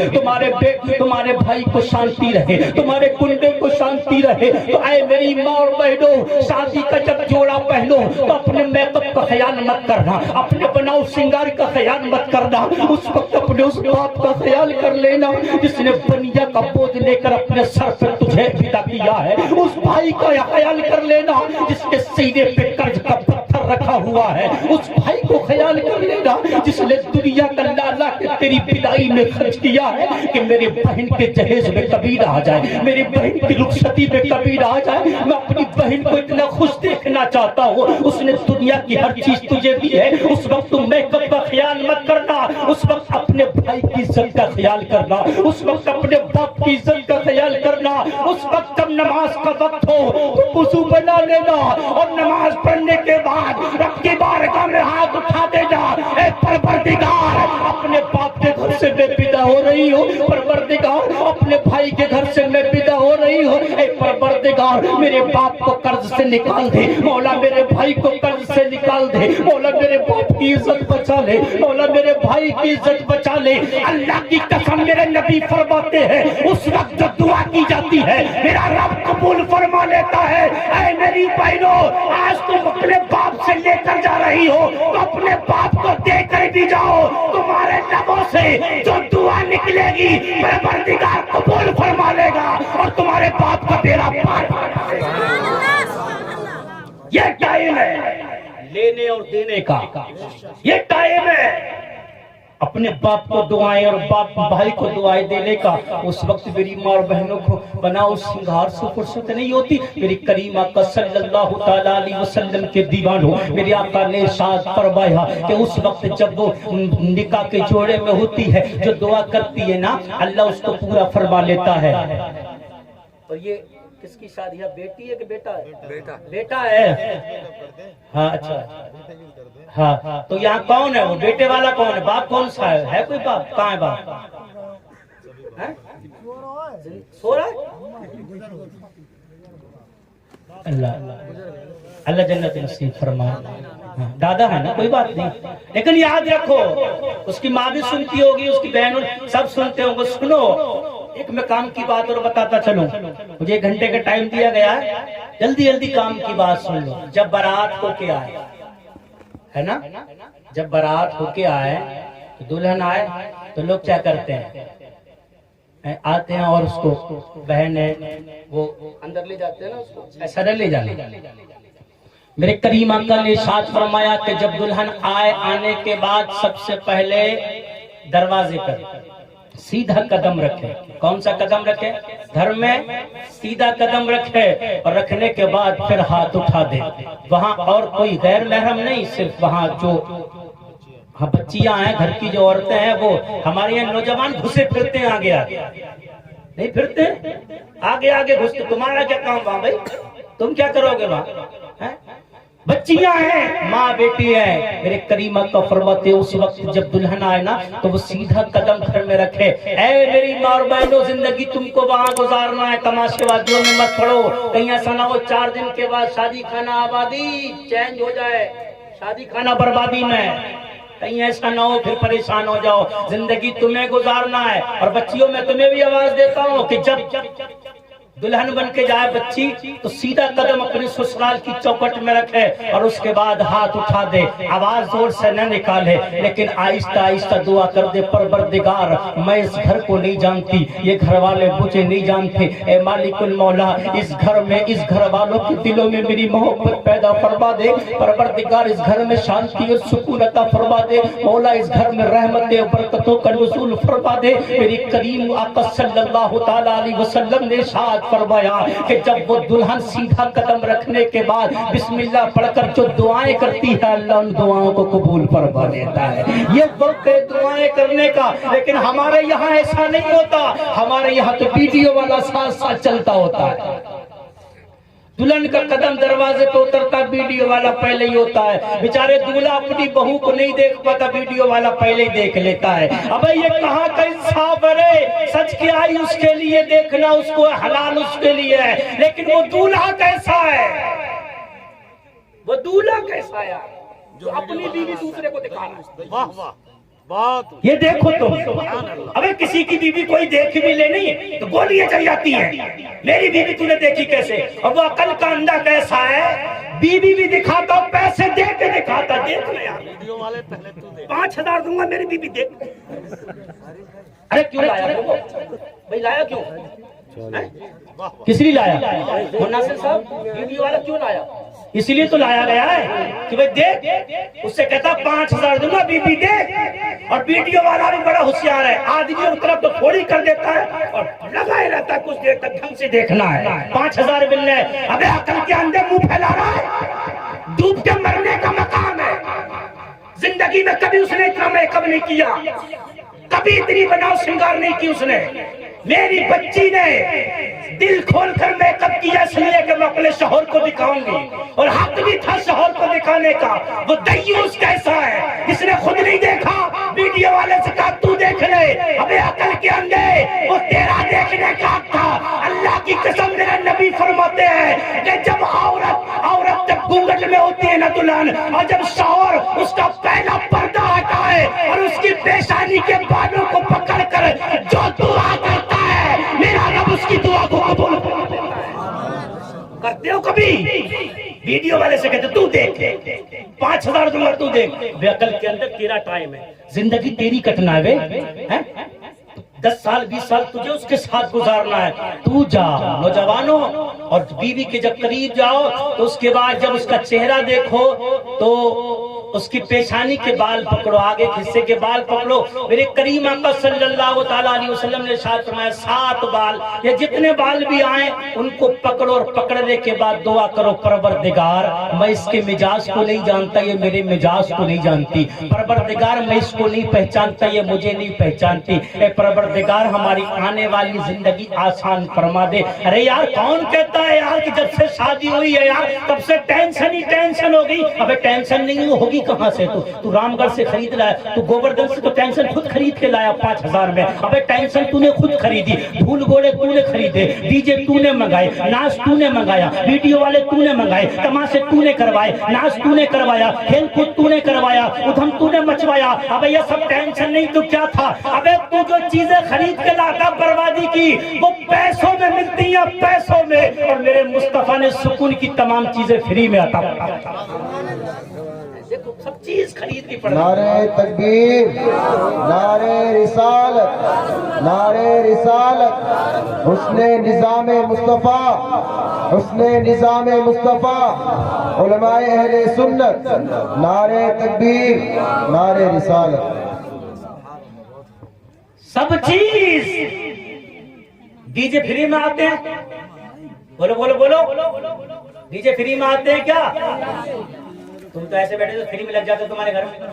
تمہارے بھائی کو شانتی رہے، تمہارے کنبے کو شانتی رہے، تو اے میری ماں اور بہنوں، شادی کا جب جوڑا پہنو تو اپنے میک اپ کا خیال مت کرنا، اپنے بناؤ سنگار کا خیال مت کرنا، اس وقت اپنے اس باپ کا خیال کر لینا جس نے بنیا کا بوجھ لے کر اپنے سر پر تجھے پیدا کیا ہے، اس بھائی کا خیال کر لینا جس کے سینے پہ قرض کا پتھر رکھا ہوا ہے، اس بھائی کو خیال کر لینا جس نے دنیا کا لالا کے تیری بدائی میں خرچ کیا ہے کہ میرے بہن کے جہیز میں کبیر آ جائے، میری بہن کی رخصتی میں کبیر آ جائے. میں اپنی بہن کو اتنا خوش دیکھنا چاہتا ہوں. اس نے دنیا کی ہر چیز تجھے دی ہے. اس وقت تم میک اپ کا خیال مت کرنا، اس وقت اپنے بھائی کی عزت کا خیال کرنا، اس وقت اپنے باپ کی عزت کا خیال کرنا. اس وقت جب نماز کا وقت ہو تو وضو بنا لینا اور نماز پڑھنے کے بعد رب کی بارگاہ میں ہاتھ اٹھا دینا. اے پروردگار، اپنے باپ کے گھر سے میں پیدا ہو رہی ہوں. پروردگار، اپنے بھائی کے گھر سے میں پیدا ہو رہی ہوں. اے پروردگار، میرے باپ کو قرض سے نکال دے. مولا میرے بھائی کو قرض سے نکال دے. مولا میرے باپ کی عزت بچا لے. مولا میرے بھائی کی عزت بچا لے. اللہ کی قسم میرے نبی فرماتے ہیں اس وقت جو دعا کی جاتی ہے میرا رب قبول فرما لیتا ہے. اے میری بہنوں، آج تم اپنے باپ سے لے کر جا رہی ہو تو اپنے باپ کو دے کر بھی جاؤ. تمہارے لبوں سے جو دعا نکلے گی پروردگار قبول فرما لے گا اور تمہارے باپ کا بیڑا پار دے گا. یہ ٹائم ہے لینے اور دینے کا. یہ ٹائم ہے اپنے باپ کو دعائیں اور باپ بھائی کو دعائیں دینے کا. اس وقت میری ماں اور بہنوں کو بناؤ سنگار سے فرصت نہیں ہوتی. میری کریم آقا صلی اللہ تعالیٰ علیہ وسلم کے دیوانوں، میرے آقا نے ارشاد فرمایا کہ اس وقت جب وہ نکاح کے جوڑے میں ہوتی ہے جو دعا کرتی ہے نا، اللہ اس کو پورا فرما لیتا ہے. اور یہ کس کی شادی ہے؟ بیٹی ہے کہ بیٹا ہے؟ بیٹا ہے. ہاں اچھا. ہاں تو یہاں کون ہے وہ بیٹے والا کون ہے؟ باپ کون سا ہے؟ ہے کوئی باپ؟ کہاں ہے باپ؟ سو رہا ہے؟ اللہ جنت نصیب فرمائے. دادا ہے نا، کوئی بات نہیں، لیکن یاد رکھو اس کی ماں بھی سنتی ہوگی، اس کی بہن سب سنتے ہوں گے. سنو، ایک میں کام کی بات اور بتاتا چلوں. مجھے 1 گھنٹے کا ٹائم دیا گیا ہے، جلدی جلدی کام کی بات سن لو. جب بارات ہو کے آئے ہے نا، جب بارات ہو کے آئے تو دلہن آئے تو لوگ کیا کرتے ہیں؟ آتے ہیں اور اس کو بہن ہے وہ اندر لے جاتے ہیں نا، اس کو ایسا لے جانے. میرے کریم آقا نے ارشاد فرمایا کہ جب دلہن آنے کے بعد سب سے پہلے دروازے پر سیدھا قدم رکھے. کون سا قدم رکھے؟ گھر میں سیدھا قدم رکھے اور رکھنے کے بعد پھر ہاتھ اٹھا دے. وہاں اور کوئی غیر محرم نہیں، صرف وہاں جو بچیاں ہیں، گھر کی جو عورتیں ہیں، وہ ہمارے یہاں نوجوان گھسے پھرتے ہیں آگے آگے. نہیں پھرتے آگے آگے گھستے. تمہارا کیا کام وہاں بھائی؟ تم کیا کرو گے وہاں؟ بچیاں ہیں، ماں بیٹی ہے. میرے کریم آقا فرماتے اس وقت جب دلہن آئے نا تو وہ سیدھا قدم گھر میں رکھے. اے میری ماں اور بہنوں، زندگی تم کو وہاں گزارنا ہے، تماشے بازیوں میں مت پڑو. کہیں ایسا نہ ہو 4 دن کے بعد شادی خانہ آبادی چینج ہو جائے، شادی خانہ بربادی میں. کہیں ایسا نہ ہو پھر پریشان ہو جاؤ. زندگی تمہیں گزارنا ہے. اور بچیوں میں تمہیں بھی آواز دیتا ہوں کہ جب دلہن بن کے جائے بچی تو سیدھا قدم اپنے سسرال کی چوکٹ میں رکھے اور اس کے بعد ہاتھ اٹھا دے. آواز زور سے نہ نکالے لیکن آہستہ آہستہ دعا کر دے، پروردگار میں اس گھر کو نہیں جانتی، یہ گھر والے مجھے نہیں جانتے. اے مالک المولا، اس گھر میں اس گھر والوں کے دلوں میں میری محبت پیدا فرما دے. پروردگار اس گھر میں شانتی اور سکون عطا فرما دے. مولا اس گھر میں رحمت و برکتوں کا نزول فرما دے. میری کریم آقا صلی اللہ تعالیٰ علیہ وسلم نے ارشاد فرمایا کہ جب وہ دلہن سیدھا قدم رکھنے کے بعد بسم اللہ پڑھ کر جو دعائیں کرتی ہے اللہ ان دعاؤں کو قبول فرما لیتا ہے. یہ وقت ہے دعائیں کرنے کا. لیکن ہمارے یہاں ایسا نہیں ہوتا. ہمارے یہاں تو ویڈیو والا ساتھ ساتھ چلتا ہوتا ہے. دلہن کا قدم دروازے پہ اترتا ویڈیو والا پہلے ہی ہوتا ہے. بیچارے دولہا اپنی بہو کو نہیں دیکھ پاتا، ویڈیو والا پہلے ہی دیکھ لیتا ہے. اب یہ کہاں کا انصاف ہے؟ سچ کی آئی اس کے لیے دیکھنا، اس کو حلال اس کے لیے ہے. لیکن وہ دولہا کیسا ہے؟ وہ دولہا کیسا ہے جو اپنی بیوی دوسرے کو دکھا رہا ہے؟ واہ واہ بات. یہ دیکھو تم، ابے کسی کی بیوی کوئی دیکھ بھی لے نہیں تو گولیاں چل جاتی ہیں. میری بیوی تو نے دیکھی کیسے؟ اور وہ عقل کا اندھا کیسا ہے؟ بیوی بھی دکھاتا، پیسے دے کے دکھاتا. دیکھ لے یار، ویڈیو والے پہلے تو دیکھ. 5000 دوں گا میری بیوی دیکھ. ارے کیوں لایا بھائی؟ لایا کیوں؟ کس لیے لایا؟ مناصر صاحب ویڈیو والا کیوں لایا؟ اس لیے تو لایا گیا ہے کہ بھئی دیکھ، اس سے کہتا 5,000 دوں گا بی بی دیکھ. اور ویڈیو والا بھی بڑا ہوشیار ہے، آدمی اس طرف تو تھوڑی کر دیتا ہے اور لگا ہی رہتا ہے کچھ دیر تک ڈھنگ سے دیکھنا ہے. 5,000 مل رہے، ابے عقل کے اندر منہ پھیلا رہا ہے، ڈوب کے مرنے کا مقام ہے. زندگی میں کبھی اس نے اتنا میک اپ نہیں کیا، کبھی اتنی بناؤ سنگار نہیں کی اس نے. میری بچی نے دل کھول کر میک اپ کیا اس لیے کہ میں اپنے شوہر کو دکھاؤں گی، اور حق بھی تھا شوہر کو دکھانے کا. وہ دیوس کیسا ہے، اس نے خود نہیں دیکھا، ویڈیو والے سے کہا تو دیکھ لے. ابے عقل کے اندھے، وہ تیرا دیکھنے کا حق تھا. اللہ کی قسم میرے نبی فرماتے ہیں کہ جب عورت جب گھونگھٹ میں ہوتی ہے نا دلہن، اور جب شوہر اس کا پہلا پردہ ہٹائے اور اس کی پیشانی کے بالوں کو پکڑ کر جو دعا کرتا ہے، میرا رب اس کی دعا کو قبول کرتے ہو. کبھی ویڈیو والے سے کہتے تو دیکھ 5,000 دوں گا تو دیکھ. بے عقل کے اندر تیرا ٹائم ہے، زندگی تیری کٹنا ہے. 10 سال 20 سال تجھے اس کے ساتھ گزارنا ہے. تو جا نوجوانوں، اور بیوی کے جب قریب جاؤ تو اس کے بعد جب اس کا چہرہ دیکھو تو اس کی پیشانی کے بال پکڑو، آگے حصے کے بال پکڑو. میرے کریم آقا صلی اللہ تعالیٰ علیہ وسلم نے ارشاد فرمایا 7 بال یا جتنے بال بھی آئیں ان کو پکڑو، اور پکڑنے کے بعد دعا کرو پروردگار میں اس کے مزاج کو نہیں جانتا، یہ میرے مزاج کو نہیں جانتی. پروردگار میں اس کو نہیں پہچانتا، یہ مجھے نہیں پہچانتی. اے پروردگار ہماری آنے والی زندگی آسان فرما دے. ارے یار کون کہتا ہے یار کہ جب سے شادی ہوئی ہے یار تب سے ٹینشن ہی ٹینشن ہوگی. ابے ٹینشن نہیں ہوگی کہاں سے؟ تو رام گڑھ سے خرید لایا، تو گوبردھن سے تو ٹینشن خود خرید کے لایا 5,000 میں. ابے ٹینشن تو نے خود خریدی، دھول گوڑے تو نے خریدے، ڈی جے تو نے منگائے، ناچ تو نے منگایا، ویڈیو والے تو نے منگائے، تماشے تو نے کروائے، ناچ تو نے کروایا، کھیل کود تو نے کروایا، ادھم تو نے مچوایا. ابے یہ سب ٹینشن نہیں تو کیا تھا؟ ابے تو جو چیزیں خرید کے لاتا بربادی کی وہ پیسوں میں ملتی ہیں، پیسوں میں. اور میرے مصطفیٰ نے سکون کی تمام چیزیں فری میں عطا دیکھو سب چیز خرید کی پڑتی. نعرہ تکبیر، نعرہ رسالت، نعرہ رسالت، حسن نظام مصطفیٰ، حسن نظام مصطفیٰ، علماء اہل سنت، نعرہ تکبیر، نعرہ رسالت. سب چیز ڈی جے فری میں آتے ہیں. بولو بولو بولو، ڈی جے فری میں آتے ہیں کیا؟ تم تو ایسے بیٹھے تو فری میں لگ جاتے تمہارے گھر میں.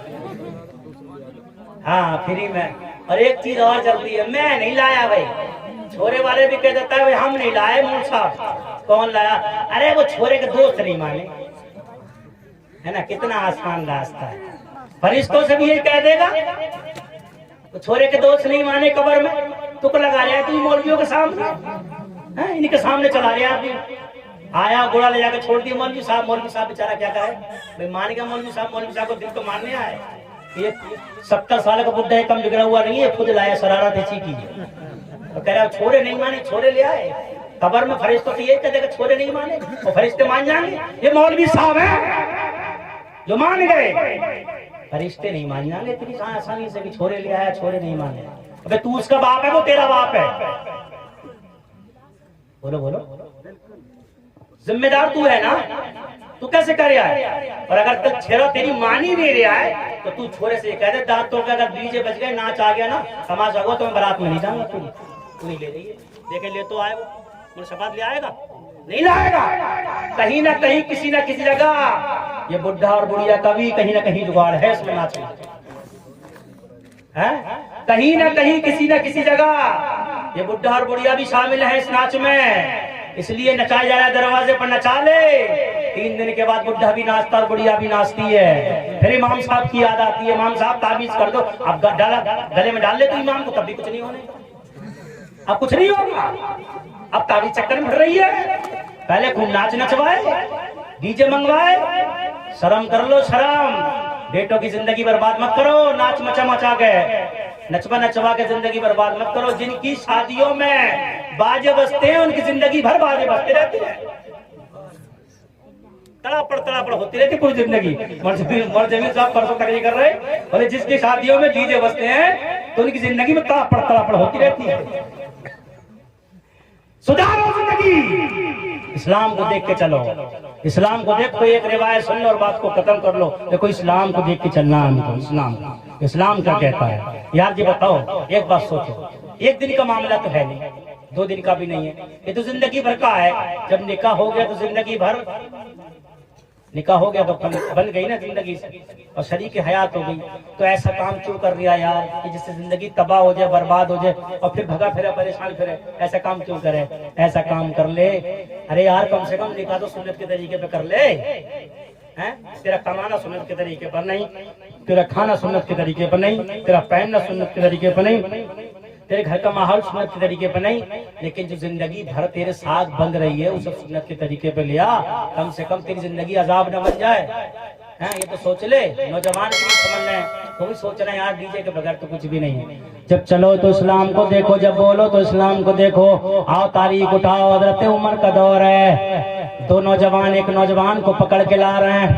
ہاں فری میں. اور ایک چیز اور چلتی ہے، میں نہیں لایا بھائی. چھوڑے والے بھی کہہ دیتا ہے بھائی ہم نہیں لائے. مول صاحب کون لایا؟ ارے وہ چھوڑے کے دوست نہیں مانے، ہے نا. کتنا آسان راستہ ہے. فرشتوں سے بھی یہی کہہ دے گا. تو چھوڑے کے دوست نہیں مانے قبر میں تک لگا رہا ہے تو مولویوں کے سامنے، ان کے سامنے چلا رہا ہے آدمی. آیا گوڑا لے جا کے چھوڑ دیا مولوی صاحب بیچارہ کیا کرے بھائی. مان گیا مولوی صاحب کو دل تو ماننے آئے. یہ 70 سال کا بڈھا ہے، کم بگڑا ہوا نہیں ہے، خود لایا شرارت ایسی کی. کہہ رہا چھوڑے نہیں مانے، چھوڑے لے آئے. قبر میں فرشتوں سے یہ کہتے کہ چھوڑے نہیں مانے، اور فرشتے مان جائیں گے. یہ مولوی صاحب ہیں جو مان گئے، فرشتے نہیں مان جائیں گے اتنی آسانی سے کہ چھوڑے لے آیا چھوڑے نہیں مانے. ابے تو اس کا باپ ہے، وہ تیرا باپ ہے. بولو بولو، ذمہ دار تو ہے نا. تو کیسے کر رہا ہے؟ اور اگر چھوڑا تیری مانی نہیں رہا ہے تو تو چھوڑے سے کہہ دے دانتوں کا اگر ڈی جے بج گئے، ناچ آ گیا نا، تماشا ہوا تو میں بارات میں نہیں جاؤں گا. تو نہیں لے رہی ہے. دیکھیں لے تو آئے وہ شفاعت لے آئے گا؟ نہیں لائے گا. کہیں نہ کہیں کسی نہ کسی جگہ یہ بڈھا اور بڑھیا کبھی کہیں نہ کہیں جگاڑ ہے اس میں ناچ میں. کہیں نہ کہیں کسی نہ کسی جگہ یہ بڈھا اور بڑھیا بھی شامل ہیں اس ناچ میں. اس لیے نچایا جا رہا ہے، دروازے پر نچا لے. 3 دن کے بعد بڈھا بھی ناچتا اور بڑھیا بھی ناچتی ہے. پھر امام صاحب کی یاد آتی ہے، امام صاحب تعویذ کر دو. اب گلے میں ڈال لے تو امام کو، تب بھی کچھ نہیں ہونے. اب کچھ نہیں ہوگا. اب تعویذ چکر میں پڑ رہی ہے. پہلے خوب ناچ نچوائے، ڈی جے منگوائے. شرم کر لو شرم. بیٹوں کی زندگی برباد مت کرو ناچ مچا کے، نچوا نچوا کے زندگی برباد مت کرو. جن کی شادیوں میں باجے بجتے ہیں ان کی زندگی بھر باجے بجتے رہتے ہیں. تڑاپڑ ہوتی رہتی پوری زندگی. مرجمی صاحب پرسوں تقریر کر رہے بولے جس کی شادیوں میں ڈی جے بجتے ہیں تو ان کی زندگی میں تڑاپڑ ہوتی رہتی ہے. سدھارو زندگی، اسلام کو دیکھ کے چلو. اسلام کو دیکھ تو ایک روایت سن لو اور بات کو ختم کر لو. دیکھو اسلام کو دیکھ کے چلنا ہے ہم کو. اسلام کیا کہتا ہے یار جی بتاؤ. ایک بات سوچو, ایک دن کا معاملہ تو ہے نہیں, 2 دن کا بھی نہیں ہے, یہ تو زندگی بھر کا ہے. جب نکاح ہو گیا تو زندگی بھر, نکاح ہو گیا تو بن گئی نا زندگی سے, اور شریک حیات ہو گئی. تو ایسا کام کیوں کر رہا یار کہ جس سے زندگی تباہ ہو جائے, برباد ہو جائے, اور پھر بھگا پھرا پریشان پھرے. ایسا کام کیوں کرے؟ ایسا کام کر لے, ارے یار کم سے کم نکاح تو سنت کے طریقے پہ کر لے. تیرا کمانا سنت کے طریقے پر نہیں, تیرا کھانا سنت کے طریقے پر نہیں, تیرا پہننا سنت کے طریقے پر نہیں, تیرے گھر کا ماحول سنت کے طریقے پر نہیں, لیکن جو زندگی بھر تیرے ساتھ بن رہی ہے اس سنت کے طریقے پہ لیا. کم سے کم تیری زندگی عذاب نہ بن جائے. یہ تو سوچ لے. نوجوان بھی سمجھ لیں, وہ بھی سوچ رہے ہیں یار ڈی جے کے بغیر تو کچھ بھی نہیں ہے. جب چلو تو اسلام کو دیکھو, جب بولو تو اسلام کو دیکھو. آؤ تاریخ اٹھاؤ, حضرت عمر کا دور ہے. 2 نوجوان ایک نوجوان کو پکڑ کے لا رہے ہیں,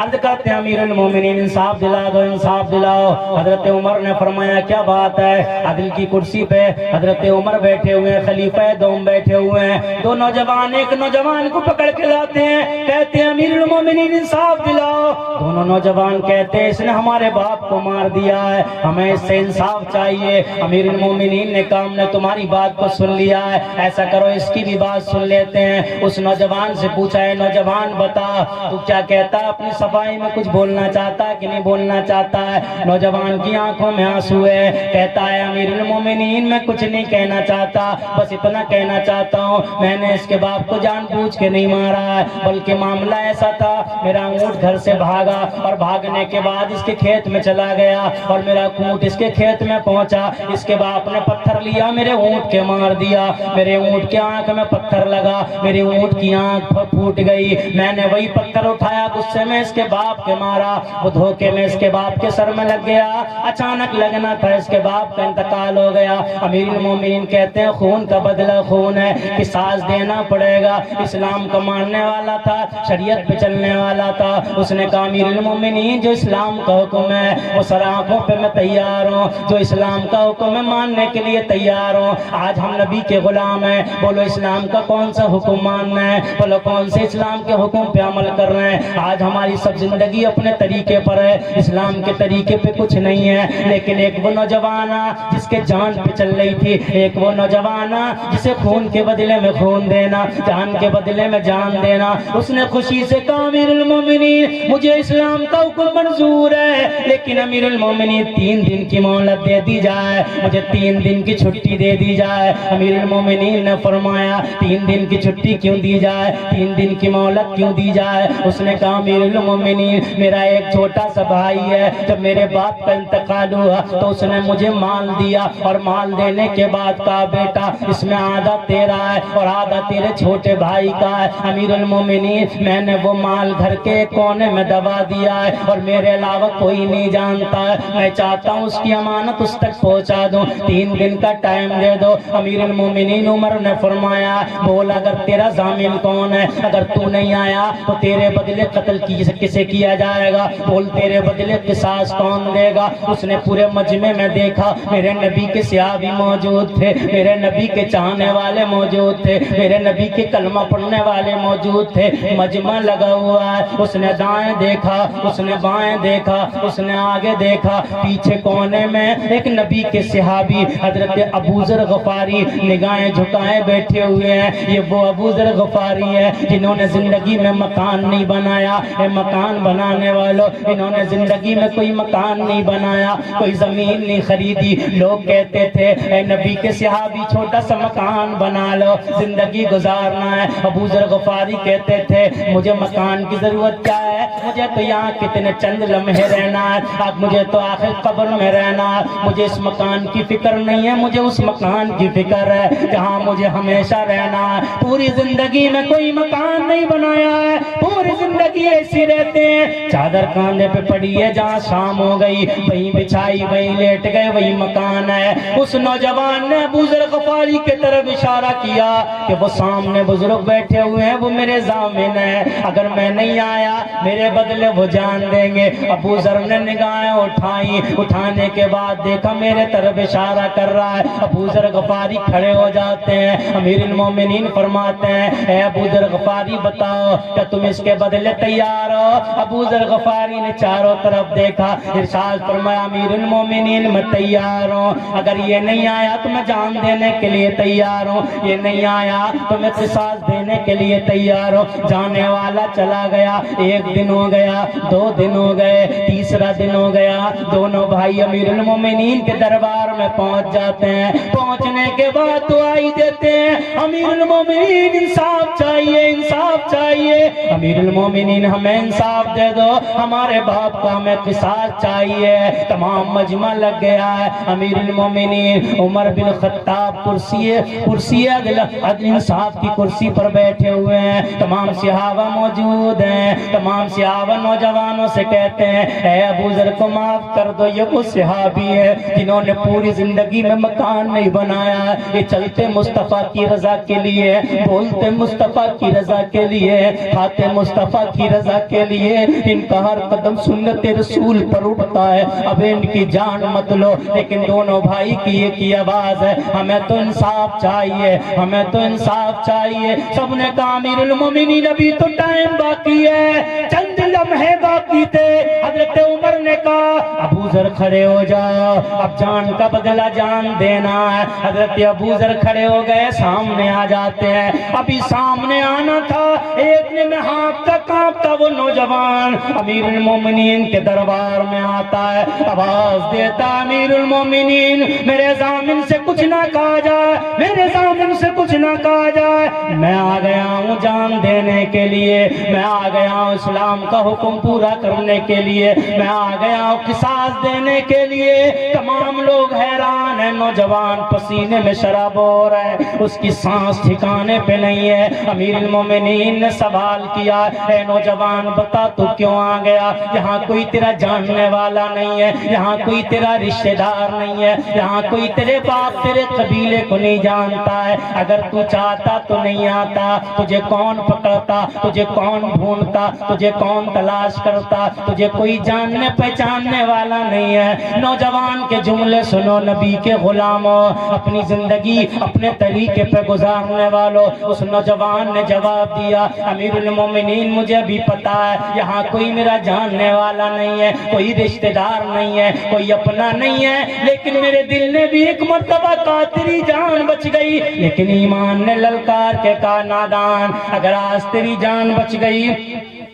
عرض کرتے ہیں امیر المومنین انصاف دلا دو, انصاف دلاؤ. حضرت عمر نے فرمایا کیا بات ہے؟ عدل کی کرسی پہ حضرت عمر بیٹھے ہوئے ہیں, خلیفہ دوم بیٹھے ہوئے ہیں. 2 نوجوان ایک نوجوان کو پکڑ کے لاتے ہیں, کہتے ہیں امیر المومنین انصاف دلاؤ. دونوں نوجوان کہتے ہیں اس نے ہمارے باپ کو مار دیا ہے, ہمیں اس سے انصاف چاہیے. امیر المومنین نے کہا ہم نے تمہاری بات کو سن لیا ہے, ایسا کرو اس کی بھی بات سن لیتے ہیں. اس نوجوان سے پوچھا ہے نوجوان بتا تو کیا کہتا ہے, اپنی صفائی میں کچھ بولنا چاہتا ہے کہ نہیں بولنا چاہتا ہے؟ نوجوان کی آنکھوں میں آنسو ہے, کہتا ہے امیر المومنین میں کچھ نہیں کہنا چاہتا, بس اتنا کہنا چاہتا ہوں میں نے اس کے باپ کو جان بوجھ کے نہیں مارا ہے, بلکہ معاملہ ایسا تھا میرا اونٹ گھر سے بھاگا اور بھاگنے کے بعد اس کے کھیت میں چلا گیا اور میرا اونٹ اس کے کھیت میں پہنچا. اس کے باپ نے پتھر لیا, میرے اونٹ کے مار دیا, میرے اونٹ کے آنکھ میں پتھر لگا, میری اونٹ کی آنکھ پھوٹ گئی. میں نے وہی پتھر اٹھایا, غصے میں اس کے باپ کے مارا, وہ دھوکے میں اس کے باپ کے سر میں لگ گیا. اچانک لگنا تھا, اس کے باپ کا انتقال ہو گیا. امیر المومنین کہتے ہیں خون کا بدلہ خون ہے, قصاص دینا پڑے گا. اسلام کو ماننے والا تھا, شریعت پہ چلنے والا تھا. اس نے کہا امیر المومنین جو اسلام کا حکم ہے وہ سر آنکھوں پہ میں تیار ہوں, جو اسلام کا حکم ہے ماننے کے لیے تیار ہوں. آج ہم نبی کے غلام ہیں, بولو اسلام کا کون سا حکم ماننا ہے, بولو کون سے اسلام کے حکم پہ عمل کر رہے ہیں. آج ہماری سب زندگی اپنے طریقے پر ہے, اسلام کے طریقے پہ کچھ نہیں ہے. لیکن ایک وہ نوجوان جس کے جان پہ چل رہی تھی, ایک وہ نوجوان جسے خون کے بدلے میں خون دینا, جان کے بدلے میں جان دینا. اس نے خوشی سے کہا امیر المومنین مجھے اسلام کا حکم منظور ہے, لیکن امیر المومنین 3 دن کی مہلت دے دی جائے, مجھے 3 دن کی چھٹی دے دی جائے. امیر المومنین نے فرمایا 3 دن کی چھٹی کیوں دی جائے, 3 دن کی مہلت کیوں دی جائے؟ اس نے کہا امیر المومنین میرا ایک چھوٹا سا بھائی ہے, جب میرے باپ کا انتقال ہوا تو اس نے مجھے مال دیا, اور مال دینے کے بعد کہا بیٹا اس میں آدھا تیرا ہے اور آدھا تیرے چھوٹے بھائی کا ہے. امیر المومنین میں نے وہ مال گھر کے کونے میں دبا دیا ہے اور میرے علاوہ کوئی نہیں جانتا ہے. میں چاہتا ہوں اس کی امانت اس تک پہنچا دوں, 3 دن کا ٹائم دے دو. امیر المومنین عمر نے فرمایا بول اگر تیرا ضامن کون ہے, اگر تو نہیں آیا تو تیرے بدلے قتل کسے کیا جائے گا, بول تیرے بدلے قصاص کون دے گا؟ اس نے پورے مجمع میں دیکھا, میرے نبی کے صحابی موجود تھے, میرے نبی کے چاہنے والے موجود تھے, میرے نبی کے کلمہ پڑھنے والے موجود تھے, مجمع لگا ہوا ہے. اس نے دائیں دیکھا, اس نے بائیں دیکھا, اس نے آگے دیکھا, پیچھے کونے میں ایک نبی کے صحابی حضرت ابو ذر غفاری نگاہیں جھکائے بیٹھے ہوئے ہیں. یہ وہ ابو ذر غفاری ہے جنہوں نے زندگی میں مکان نہیں بنایا. اے مکان بنانے والوں, انہوں نے زندگی میں کوئی مکان نہیں بنایا, کوئی زمین نہیں خریدی. لوگ کہتے تھے اے نبی کے صحابی چھوٹا سا مکان بنا لو, زندگی گزارنا ہے. ابو ذر غفاری کہتے تھے مجھے مکان کی ضرورت کیا ہے, مجھے تو یہاں کتنے چند لمحے رہنا ہے, اب مجھے تو آخر قبر میں رہنا ہے. مجھے اس مکان کی فکر نہیں ہے, مجھے اس مکان کی فکر ہے جہاں مجھے ہمیشہ رہنا ہے. پوری زندگی میں کوئی مکان نہیں بنایا ہے, پوری زندگی ایسی رہتے ہیں. چادر کاندھے پہ پڑی ہے, جہاں شام ہو گئی وہیں بچھائی, وہیں لیٹ گئے, وہی مکان ہے. اس نوجوان نے ابو ذر غفاری کی طرف اشارہ کیا کہ وہ سامنے بزرگ بیٹھے ہوئے ہیں, وہ میرے ضامن ہیں, اگر میں نہیں آیا میرے بدلے وہ جان دیں گے. ابو ذر نے نگاہیں اٹھائی, اٹھانے کے بعد دیکھا میرے طرف اشارہ کر رہا ہے. ابو ذر غفاری کھڑے ہو جاتے ہیں. امیر المومنین فرماتے ہیں اے ابو ذر غفاری بتاؤ کہ تم اس کے بدلے تیار ہو؟ ابو ذر غفاری نے چاروں طرف دیکھا, ارشاد فرمایا امیر المومنین میں تیار ہوں, اگر یہ نہیں آیا تو میں جان دینے کے لیے تیار ہوں, یہ نہیں آیا تو میں قصاص دینے کے لیے تیار ہوں. جانے والا چلا گیا, ایک دن ہو گیا, 2 دن ہو گئے, تیسرا دن ہو گیا. دونوں بھائی امیر المومنین کے دربار میں پہنچ جاتے ہیں. پہنچنے کے بعد دعائی دیتے ہیں امیر المومنین انصاف چاہیے, انصاف چاہیے, امیر المومنین ہمیں انصاف دے دو, ہمارے باپ کو ہمیں قصاص چاہیے. تمام مجمع لگ گیا ہے. امیر المومنین عمر بن خطاب کرسی عدل انصاف کی کرسی پر بیٹھے ہوئے ہیں. تمام صحابہ موجود ہیں. تمام صحابہ نوجوانوں سے کہتے ہیں اے ابو ذر کو معاف کر دو, یہ وہ صحابی ہے جنہوں نے پوری زندگی میں مکان نہیں بنایا, یہ چلتے مصطفیٰ کی رضا کے لیے, بولتے مصطفیٰ کی رضا کے لیے, کھاتے مصطفیٰ کی رضا کے لیے, ان کا ہر قدم سنت رسول پر اٹھتا ہے. اب ان کی جان مت لو. لیکن دونوں بھائی کی ایک ہی آواز ہے, ہمیں تو انصاف چاہیے, ہمیں تو انصاف چاہیے. سب نے کہا امیر المومنین ابھی تو ٹائم باقی ہے, چند لمحے باقی تھے. حضرت عمر نے کہا ابو ذر کھڑے ہو جاؤ, اب جان کا بدلہ جان دینا ہے. حضرت ابو ذر کھڑے ہو گئے, سامنے آ جاتے ہیں. ابھی سامنے آنا تھا, ایک نے میں ہاتھ کا کانپتا وہ نوجوان امیر المومنین کے دربار میں آتا ہے, آواز دیتا امیر المومنین میرے ضامن سے کچھ نہ کہا جائے, میرے ضامن سے کچھ نہ کہا جائے, میں آ گیا ہوں جان دینے کے لیے, میں آ گیا ہوں اسلام کا حکم پورا کرنے کے لیے, میں آ گیا ہوں قصاص دینے کے لیے. تمام لوگ حیران ہیں, نوجوان پسینے میں شراب ہو رہا ہے, اس کی سانس ٹھکانے پہ نہیں ہے. امیر المومنین نے سوال کیا اے نوجوان بتا تو کیوں آ گیا؟ یہاں کوئی تیرا جاننے والا نہیں ہے, یہاں کوئی تیرا رشتہ دار نہیں ہے, یہاں کوئی تیرے باپ تیرے قبیلے کو نہیں جانتا ہے. اگر تو چاہتا تو نہیں آتا, تجھے کون پکڑتا, تجھے کون ڈھونڈتا, تجھے کون تلاش کرتا, تجھے کوئی جاننے پہچاننے والا نہیں ہے. نوجوان کے جملے سنو, نبی کے غلاموں, اپنی زندگی اپنے طریقے پہ گزارنے والوں. اس نوجوان نے جواب دیا امیر المومنین مجھے بھی پتا ہے یہاں کوئی میرا جاننے والا نہیں ہے, کوئی رشتہ دار نہیں ہے, کوئی اپنا نہیں ہے, لیکن میرے دل نے بھی ایک مرتبہ کہا تیری جان بچ گئی. لیکن ایمان نے للکار کے کہا نادان, اگر آج تیری جان بچ گئی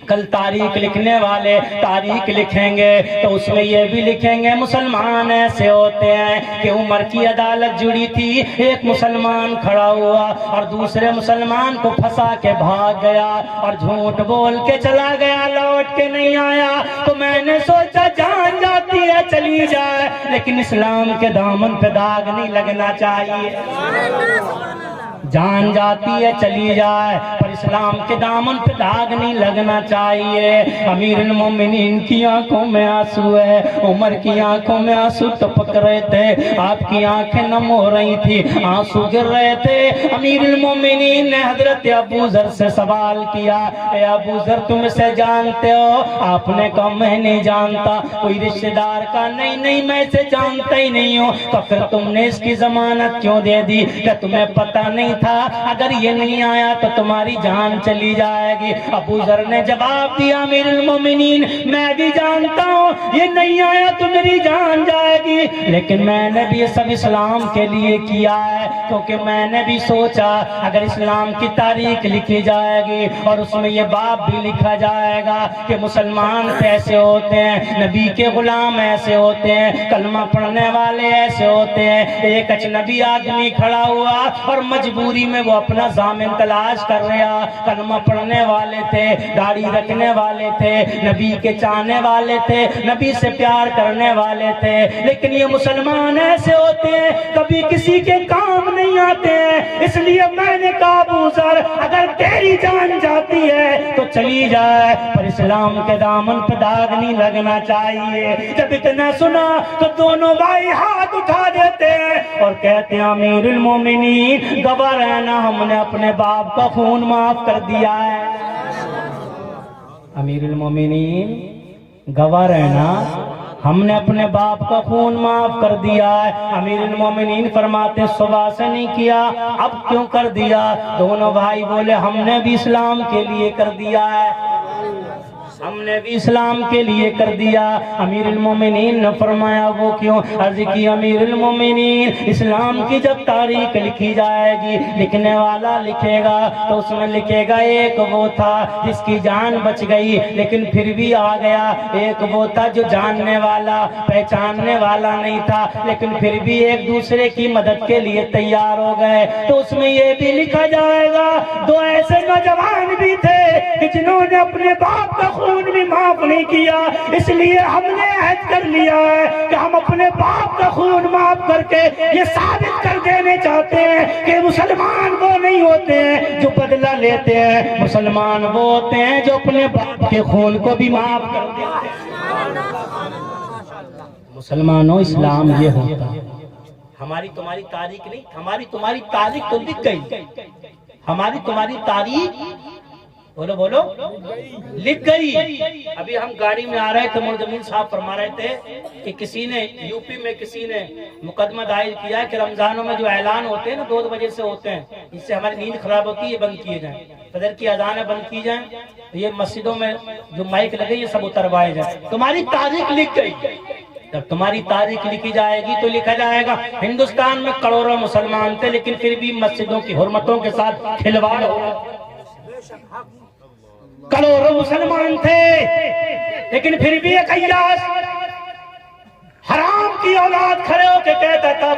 کل تاریخ لکھنے والے تاریخ لکھیں گے تو اس میں یہ بھی لکھیں گے مسلمان ایسے ہوتے ہیں کہ عمر کی عدالت جڑی تھی, ایک مسلمان کھڑا ہوا اور دوسرے مسلمان کو پھنسا کے بھاگ گیا اور جھوٹ بول کے چلا گیا, لوٹ کے نہیں آیا. تو میں نے سوچا جان جاتی ہے چلی جائے, لیکن اسلام کے دامن پہ داغ نہیں لگنا چاہیے. جان جاتی ہے چلی جائے پر اسلام کے دامن پہ داغ نہیں لگنا چاہیے. امیر المومنین کی آنکھوں میں آنسو ہے, عمر کی آنکھوں میں آنسو ٹپک رہے تھے, آپ کی آنکھیں نم ہو رہی تھی, آنسو گر رہے تھے. امیر المومنین نے حضرت ابو ذر سے سوال کیا اے ابو ذر تم اسے جانتے ہو؟ آپ نے کہا میں نہیں جانتا. کوئی رشتہ دار کا نہیں, نہیں میں اسے جانتا ہی نہیں ہوں. تو پھر تم نے اس کی ضمانت کیوں دے دی کہ تمہیں پتہ نہیں تھا اگر یہ نہیں آیا تو تمہاری جان چلی جائے گی؟ ابو ذر نے جواب دیا امیر المومنین میں بھی جانتا ہوں یہ نہیں آیا تو میری جان جائے گی, لیکن میں نے بھی یہ سب اسلام کے لیے کیا ہے, کیونکہ میں نے بھی سوچا اگر اسلام کی تاریخ لکھی جائے گی اور اس میں یہ باب بھی لکھا جائے گا کہ مسلمان ایسے ہوتے ہیں, نبی کے غلام ایسے ہوتے ہیں, کلمہ پڑھنے والے ایسے ہوتے ہیں. ایک اجنبی آدمی کھڑا ہوا اور مجبور مجبوری میں وہ اپنا ضامن تلاش کر رہا، کلمہ پڑھنے والے تھے، داڑھی رکھنے والے تھے، نبی کے چاہنے والے تھے، نبی سے پیار کرنے والے تھے، لیکن یہ مسلمان ایسے ہوتے ہیں کبھی کسی کے کام نہیں آتے ہیں۔ اس لیے میں نے کہا ابو ذر اگر تیری جان جاتی ہے تو چلی جائے، پر اسلام کے دامن پہ داغ نہیں لگنا چاہیے۔ جب اتنا سنا تو دونوں بھائی ہاتھ اٹھا دیتے ہیں اور کہتے ہیں امیر المومنین گواہ رہنا ہم نے اپنے باپ کا خون معاف کر دیا ہے۔ امیر المومنین گواہ رہنا ہم نے اپنے باپ کا خون معاف کر دیا ہے۔ امیر المومنین فرماتے صبح سے نہیں کیا، اب کیوں کر دیا؟ دونوں بھائی بولے ہم نے بھی اسلام کے لیے کر دیا ہے، ہم نے بھی اسلام کے لیے کر دیا۔ امیر المومنین نے فرمایا وہ کیوں؟ عرض کی امیر المومنین اسلام کی جب تاریخ لکھی جائے گی، لکھنے والا لکھے گا تو اس میں لکھے گا ایک وہ تھا جس کی جان بچ گئی لیکن پھر بھی آ گیا، ایک وہ تھا جو جاننے والا پہچاننے والا نہیں تھا لیکن پھر بھی ایک دوسرے کی مدد کے لیے تیار ہو گئے، تو اس میں یہ بھی لکھا جائے گا دو ایسے نوجوان بھی تھے کہ جنہوں نے اپنے باپ کا خون بھی معاف نہیں کیا، اس لیے ہم نے عہد کر لیا ہے کہ ہم اپنے باپ کا خون معاف کر کے یہ ثابت کر دینے چاہتے ہیں کہ مسلمان وہ نہیں ہوتے ہیں جو بدلہ لیتے ہیں، مسلمان وہ ہوتے ہیں جو اپنے باپ کے خون کو بھی معاف کر دیتے ہیں۔ مسلمانوں اسلام یہ ہوتا ہے۔ ہماری تمہاری تاریخ نہیں، ہماری تمہاری تاریخ تو لکھ گئی، ہماری تمہاری تاریخ بولو بولو لکھ گئی۔ ابھی ہم گاڑی میں آ رہے تھے، ملزمین صاحب فرما رہے تھے کہ کسی نے یو پی میں کسی نے مقدمہ دائر کیا کہ رمضانوں میں جو اعلان ہوتے ہیں نا 2 بجے سے ہوتے ہیں، اس سے ہماری نیند خراب ہوتی ہے، یہ بند کیے جائیں، فجر کی اذانیں بند کی جائیں، یہ مسجدوں میں جو مائک لگے یہ سب اتروائے جائیں۔ تمہاری تاریخ لکھ گئی، جب تمہاری تاریخ لکھی جائے گی تو لکھا جائے گا ہندوستان میں کروڑوں مسلمان تھے لیکن پھر بھی مسجدوں کی حرمتوں کے ساتھ کھلواڑ ہو رہا، کروڑوں مسلمان تھے لیکن پھر بھی ایک عیاش حرام کی اولاد کھڑے ہو کے کہتا تھا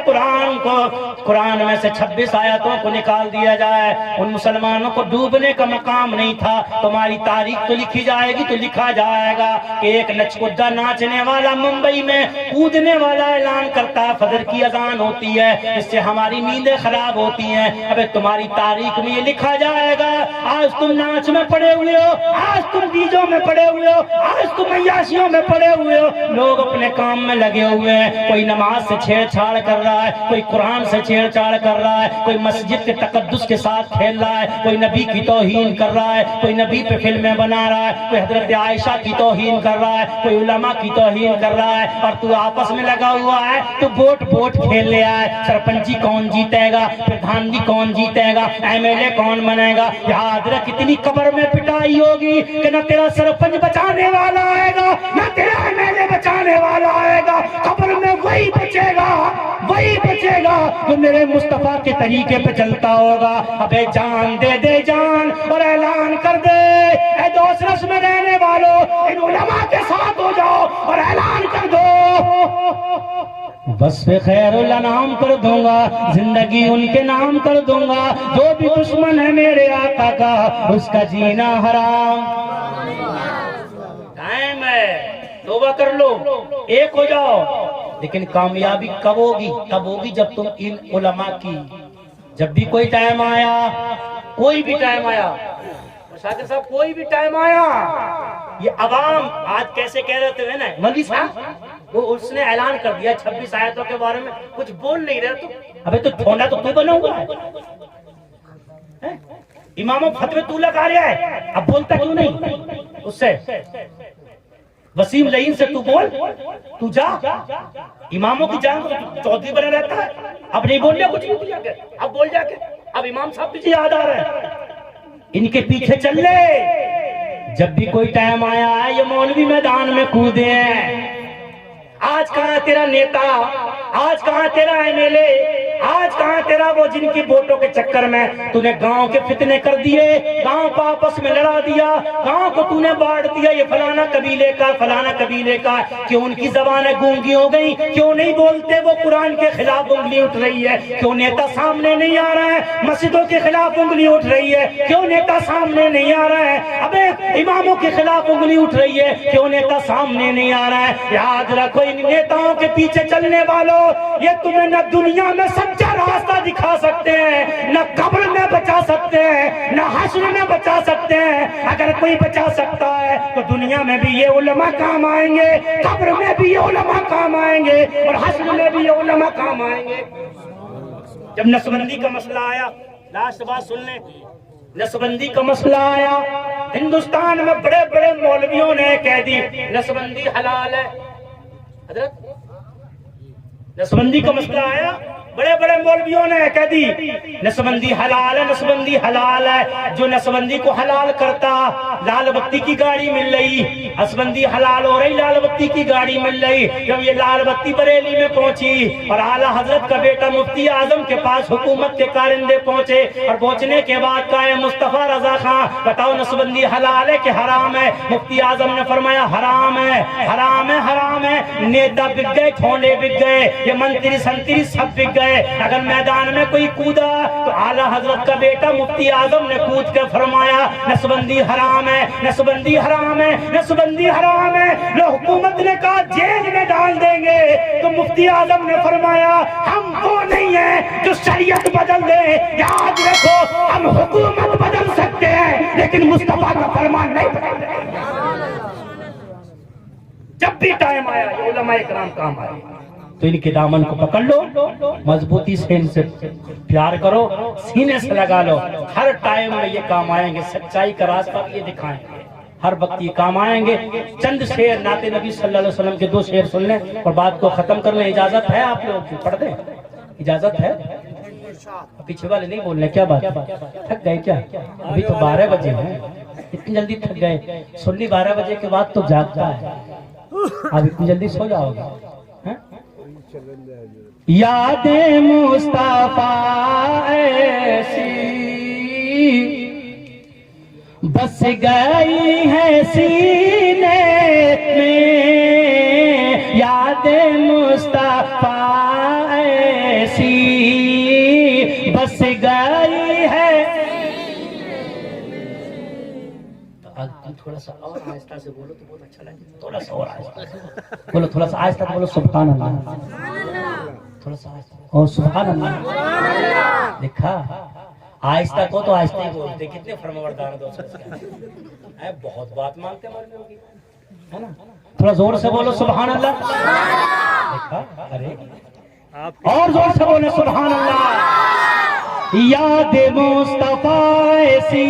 قرآن میں سے 26 آیاتوں کو نکال دیا جائے، ان مسلمانوں کو ڈوبنے کا مقام نہیں تھا۔ تمہاری تاریخ تو لکھی جائے گی تو لکھا جائے گا کہ ایک نچکدہ ناچنے والا ممبئی میں کودنے والا اعلان کرتا ہے فجر کی اذان ہوتی ہے، اس سے ہماری نیندیں خراب ہوتی ہیں۔ ابے تمہاری تاریخ میں یہ لکھا جائے گا آج تم ناچ میں پڑے ہوئے ہو، آج تم ڈیجوں میں پڑے ہوئے ہو، آج تم عیاشیوں میں پڑے ہوئے ہو، لوگ اپنے کام میں لگے ہوئے ہیں، کوئی نماز سے چھیڑ چھاڑ کر رہا ہے، کوئی قرآن سے چھیڑ چھاڑ کر رہا ہے، کوئی مسجد کے تقدس کے ساتھ کھیل رہا ہے، کوئی نبی کی توہین کر رہا ہے، کوئی نبی پہ فلمیں بنا رہا ہے، کوئی حضرت عائشہ کی توہین کر رہا ہے، کوئی علماء کی توہین کر رہا ہے، اور تو آپس میں لگا ہوا ہے تو ووٹ کھیل لیا ہے، سرپنچی کون جیتے گا، پردھان جی کون جیتے گا، ایم ایل اے کون بنے گا۔ یاد رکھ کتنی قبر میں پٹائی ہوگی کہ نہ تیرا سرپنچ بچانے والا آئے گا نہ تیرا ایم ایل اے بچانے والا آئے گا، قبر میں وہی بچے گا جو میرے مصطفیٰ کے طریقے پہ چلتا ہوگا۔ ابے جان دے دے جان اور اعلان کر دے، اے دوست رس میں رہنے والوں ان علماء کے ساتھ ہو جاؤ اور اعلان کر دو، وصف خیر الانام کر دوں گا، زندگی ان کے نام کر دوں گا، جو بھی دشمن ہے میرے آقا کا اس کا جینا حرام۔ ٹائم ہے، توبہ کر لو، ایک ہو جاؤ، لیکن کامیابی کب ہوگی؟ تب ہوگی جب تم ان علماء کی، جب بھی کوئی ٹائم آیا، کوئی بھی ٹائم آیا، شاکر صاحب کوئی بھی ٹائم آیا، یہ عوام آج کیسے کہہ رہے تھے نا مولوی صاحب، وہ اس نے اعلان کر دیا 26 آیتوں کے بارے میں کچھ بول نہیں رہے، تو ابے تو ٹھونڈا تو بنا ہوا ہے، اماموں فتوے تو لگا رہا ہے، اب بولتا کیوں نہیں؟ اس سے وسیم لعین سے تو بول، تو جا، اماموں کی جان چودھری بنا رہتا ہے، اب نہیں بول لیا کچھ نہیں دیا کہ اب بول جا کے، اب امام صاحب بھی یاد آ رہے ہیں، ان کے پیچھے چل لے، جب بھی کوئی ٹائم آیا ہے یہ مولوی میدان میں کودے ہیں۔ آج کہاں تیرا نیتا، آج کہاں تیرا ایم ایل اے، آج کہاں تیرا وہ جن کی ووٹوں کے چکر میں تو نے گاؤں کے فتنے کر دیے، گاؤں کو آپس میں لڑا دیا، گاؤں کو تو نے بانٹ دیا، یہ فلانا قبیلے کا فلانا قبیلے کا، کہ ان کی زبانیں گونگی ہو گئی، کیوں نہیں بولتے وہ قرآن کے خلاف انگلی اٹھ رہی ہے، کیوں نیتا سامنے نہیں آ رہا ہے، مسجدوں کے خلاف انگلی اٹھ رہی ہے، کیوں نیتا سامنے نہیں آ رہا ہے، ابے اماموں کے خلاف انگلی اٹھ رہی ہے، کیوں نیتا سامنے نہیں آ رہا ہے۔ یاد رکھو ان نیتاؤں کے پیچھے چلنے والوں، یہ تمہیں نہ دنیا میں سچا راستہ دکھا سکتے ہیں، نہ قبر میں بچا سکتے ہیں، نہ حشر میں بچا سکتے ہیں۔ اگر کوئی بچا سکتا ہے تو دنیا میں بھی یہ علماء کام آئیں گے، قبر میں بھی یہ علماء کام آئیں گے، اور حشر میں بھی یہ علماء کام آئیں گے۔ جب نسبندی کا مسئلہ آیا، لاسٹ بات سن لیں، نسبندی کا مسئلہ آیا، ہندوستان میں بڑے بڑے مولویوں نے کہہ دی نسبندی حلال ہے۔ حضرت نسبندی کا مسئلہ آیا، بڑے بڑے مولویوں نے کہہ دی نسبندی حلال ہے، نسبندی حلال ہے۔ جو نسبندی کو حلال کرتا، لال بتی کی گاڑی مل رہی، نسبندی حلال ہو رہی، لال بتی کی گاڑی مل رہی۔ جب یہ لال بتی بریلی میں پہنچی اور اعلیٰ حضرت کا بیٹا مفتی اعظم کے پاس حکومت کے کارندے پہنچے، اور پہنچنے کے بعد کہا ہے مصطفیٰ رضا خان بتاؤ نسبندی حلال ہے کہ حرام ہے؟ مفتی اعظم نے فرمایا حرام ہے، حرام ہے، حرام ہے۔ نیتا بک گئے، ٹھونڈے بک گئے، یہ منتری سنتری سب بک گئے۔ اگر میدان میں کوئی کودا تو اعلیٰ حضرت کا بیٹا مفتی اعظم نے کود کے فرمایا نسبندی حرام ہے، نسبندی حرام ہے، نسبندی حرام ہے۔ لو حکومت نے کہا جیل میں ڈال دیں گے، تو مفتی اعظم نے فرمایا ہم وہ نہیں ہیں جو شریعت بدل دیں، یاد رکھو ہم حکومت بدل سکتے ہیں لیکن مصطفیٰ کا فرمان نہیں بدل دیں۔ جب بھی ٹائم آیا یہ علماء اکرام کام آئے تو ان کے دامن کو پکڑ لو، مضبوطی سے ان سے پیار کرو، سینے سے لگا لو۔ ہر ٹائم میں یہ کام آئیں گے، سچائی کا راستہ بھی یہ دکھائیں گے، ہر وقت یہ کام آئیں گے۔ چند شعر نعت نبی صلی اللہ علیہ وسلم کے 2 شعر سن لیں اور بات کو ختم کر لیں۔ اجازت ہے آپ لوگ کی؟ پڑھ دیں؟ اجازت ہے؟ پیچھے والے نہیں بول رہے، کیا بات؟ تھک گئے کیا؟ ابھی تو 12 بجے ہیں، اتنی جلدی تھک گئے؟ سنی 12 بجے کے بعد تو جاگتا ہے، اب اتنی جلدی سو جاؤ گے؟ یاد مصطفیٰ ایسی بس گئی ہے سینے میں، یاد مصطفیٰ ایسی بس گئی ہے۔ تھوڑا سا اور آہستہ سے بولو تو بہت اچھا لگے، تھوڑا سا اور آہستہ بولو، تھوڑا سا آہستہ بولو، سبحان اللہ، تھوڑا سا آہستہ اور سبحان اللہ۔ دیکھا آہستہ کو تو آہستہ ہی بولتے، کتنے فرمانبردار دوست ہیں، بہت بات مانگتے مولویوں کی، ہے نا؟ تھوڑا زور سے بولو سبحان اللہ۔ دیکھا، ارے اور زور سے بولو سبحان اللہ۔ یاد مصطفیٰ ایسی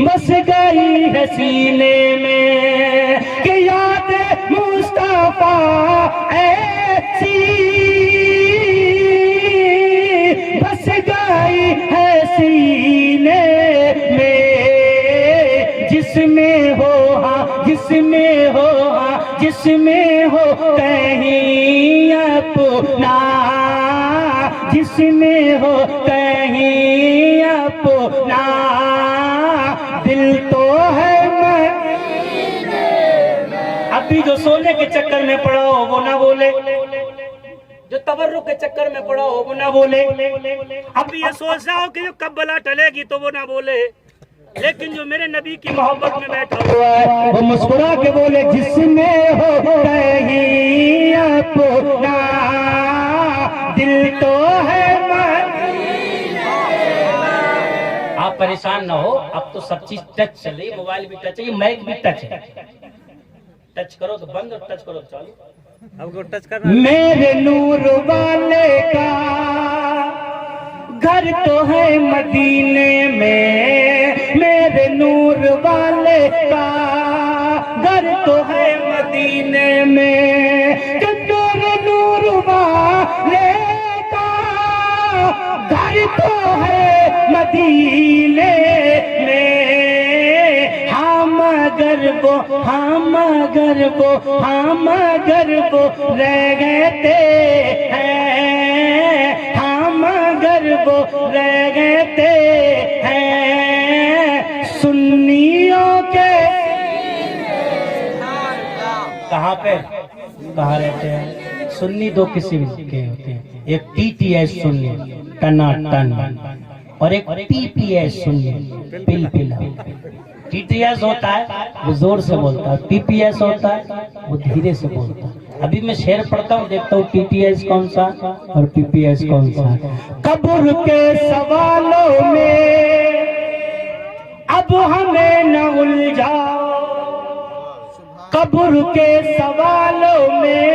بس گئی ہے سینے میں، کہ یاد مصطفیٰ ایسی بس گئی ہے سینے میں، جس میں ہو ہاں، جس میں ہو ہاں، جس میں ہو کہیں اپنا، جس میں ہو کہیں اپنا، دل تو ہے مدینے میں۔ ابھی جو سونے کے چکر میں پڑا ہو وہ نہ بولے، جو تبرک کے چکر میں پڑا ہو وہ نہ بولے، ابھی یہ سوچ رہا ہو کہ جو کب بلا ٹلے گی تو وہ نہ بولے، لیکن جو میرے نبی کی محبت میں بیٹھا ہوا ہے وہ مسکرا کے بولے جس میں ہو کہیں اپنا، دل تو ہے مدینے۔ آپ پریشان نہ ہو، اب تو سب چیز ٹچ چل رہی ہے، موبائل بھی ٹچ ہے، یہ مائک بھی ٹچ ہے، ٹچ کرو تو بند اور ٹچ کرو تو چالو۔ اب کو ٹچ کرنا، میرے نور والے کا گھر تو ہے مدینے میں، میرے نور والے کا گھر تو ہے مدینے میں، کہ میرے نور والے کا گھر تو ہے مدینے میں، ہم اگر وہ رہ گئے ہیں، ہم وہ رہتے ہیں سنیوں کے کہاں پہ کہاں رہتے ہیں سنی دو قسم کے ہوتے ہیں ایک ٹی ٹی ایس سنی ٹنا ٹن اور ایک پی پی ایس سنی پل پلا ٹی ٹی ایس ہوتا ہے وہ زور سے بولتا ہے پی پی ایس ہوتا ہے وہ دھیرے سے بولتا ہے ابھی میں شعر پڑھتا ہوں دیکھتا ہوں ٹی ٹی ایس کون سا اور پی پی ایس کون سا قبر کے سوالوں میں اب ہمیں نہ الجھاؤ قبر کے سوالوں میں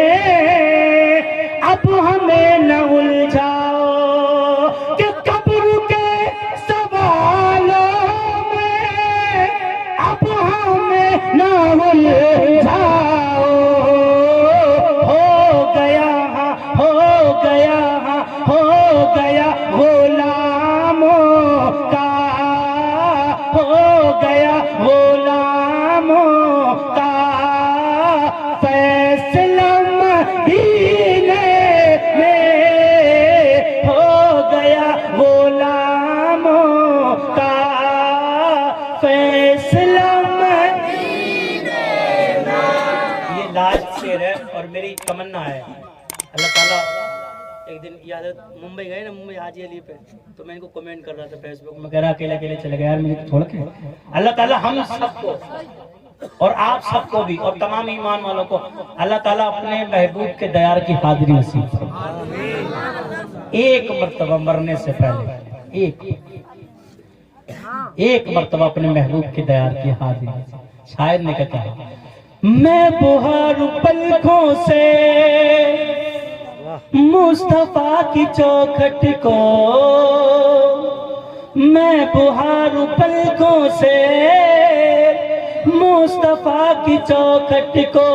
اب ہمیں نہ الجھاؤ کہ قبر کے سوالوں میں اب ہمیں نہ الجھاؤ ہو گیا غلاموں کا ہو گیا غلاموں کا فیصلہ مدینے میں ہو گیا غلاموں کا فیصلہ مدینے میں یہ لاسٹ شعر ہے اور میری تمنا ہے اللہ تعالیٰ ایک دن یاد ہے ممبئی گئے نا ممبئی حاجی علی پہ تو میں ان کو کمنٹ کر رہا تھا فیس بک میں کہہ رہا اکیلے اکیلے چلے گئے یار مجھے چھوڑ کے اللہ تعالیٰ ہم سب کو اور آپ سب کو بھی اور تمام ایمان والوں کو اللہ تعالیٰ اپنے محبوب کے دیار کی حاضری نصیب فرمائے ایک مرتبہ مرنے سے پہلے ایک مرتبہ اپنے محبوب کے دیار کی حاضری شاعر نے کہا میں بہار پلکوں سے مصطفیٰ کی چوکھٹ کو میں بہار پلکوں سے مصطفیٰ کی چوکھٹ کو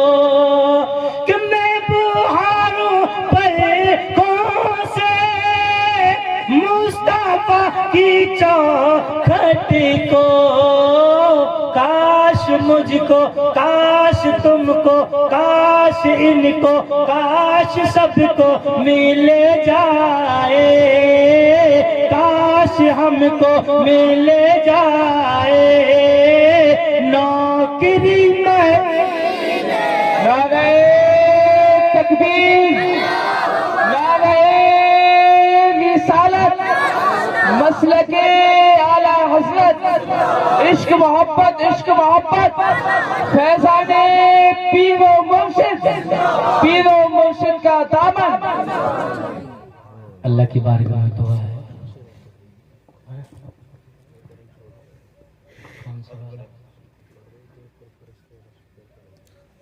کہ میں بہار پلکوں سے مصطفیٰ کی چوکھٹ کو کاش مجھ کو کاش تم کو کاش ان کو کاش سب کو مل جائے کاش ہم کو مل جائے نوکری میں نعرہ تکبیر نعرہ رسالت مسلک اعلی حضرت عشق محبت فیضان پیر و مرشد کا دامن اللہ کی بارگاہ میں دعا ہے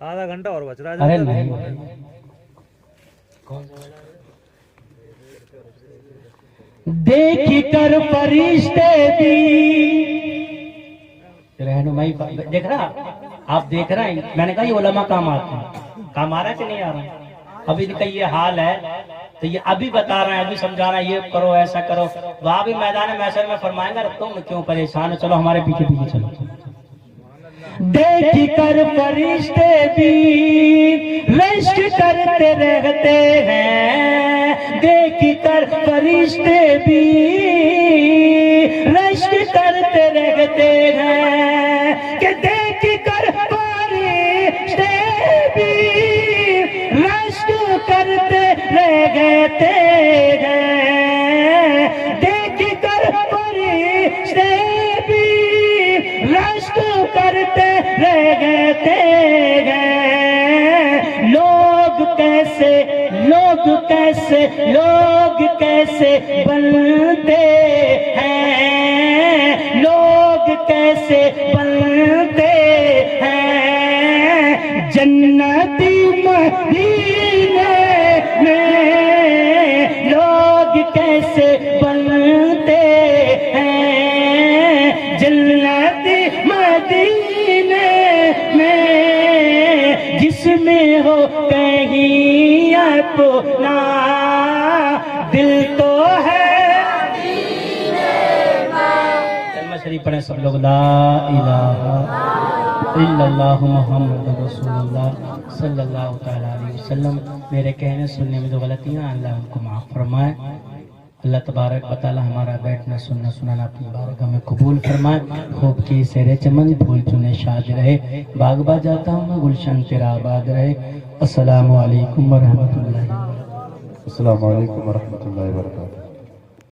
آدھا گھنٹہ اور بچ رہا ہے ارے نہیں دیکھ کر فرشتے بھی رہنمائی دیکھ رہا آپ دیکھ رہے ہیں میں نے کہا یہ علماء کام آتے ہیں کام آ رہا ہے کہ نہیں آ رہا ہے ابھی ان کا یہ حال ہے تو یہ ابھی بتا رہے ہیں ابھی سمجھا رہے ہیں یہ کرو ایسا کرو وہاں بھی میدان محشر میں فرمائیں گا تم کیوں پریشان ہو چلو ہمارے پیچھے پیچھے چلو دیکھ کر فرشتے بھی رشک کرتے رہتے ہیں دیکھ کر فرشتے بھی رشک کرتے رہتے ہیں کہ دیکھ کر فرشتے بھی رشک کرتے رہتے ہیں دیکھ کر فرشتے بھی رشک کرتے رہتے ہیں لوگ کیسے بنتے ہیں لوگ کیسے بنتے ہیں جنتی مدینے میں لوگ کیسے بنتے ہیں جنتی مدینے میں جس میں ہو کہیں اپنا دل تو ہے کلمہ شریف پڑھیں سب لوگ لا الہ الا اللہ محمد رسول اللہ صلی اللہ تعالیٰ علیہ وسلم میرے کہنے سننے میں جو غلطیاں اللہ ان کو معاف فرمائے اللہ تبارک و تعالی ہمارا بیٹھنا سننا سنانا اپنی بارگاہ میں قبول فرمائے. خوب کی سیر چمن پھول چنے شاد رہے. باغ با جاتا ہوں میں گلشن تیرا آباد رہے. السلام علیکم ورحمۃ اللہ. السلام علیکم ورحمۃ اللہ وبرکاتہ.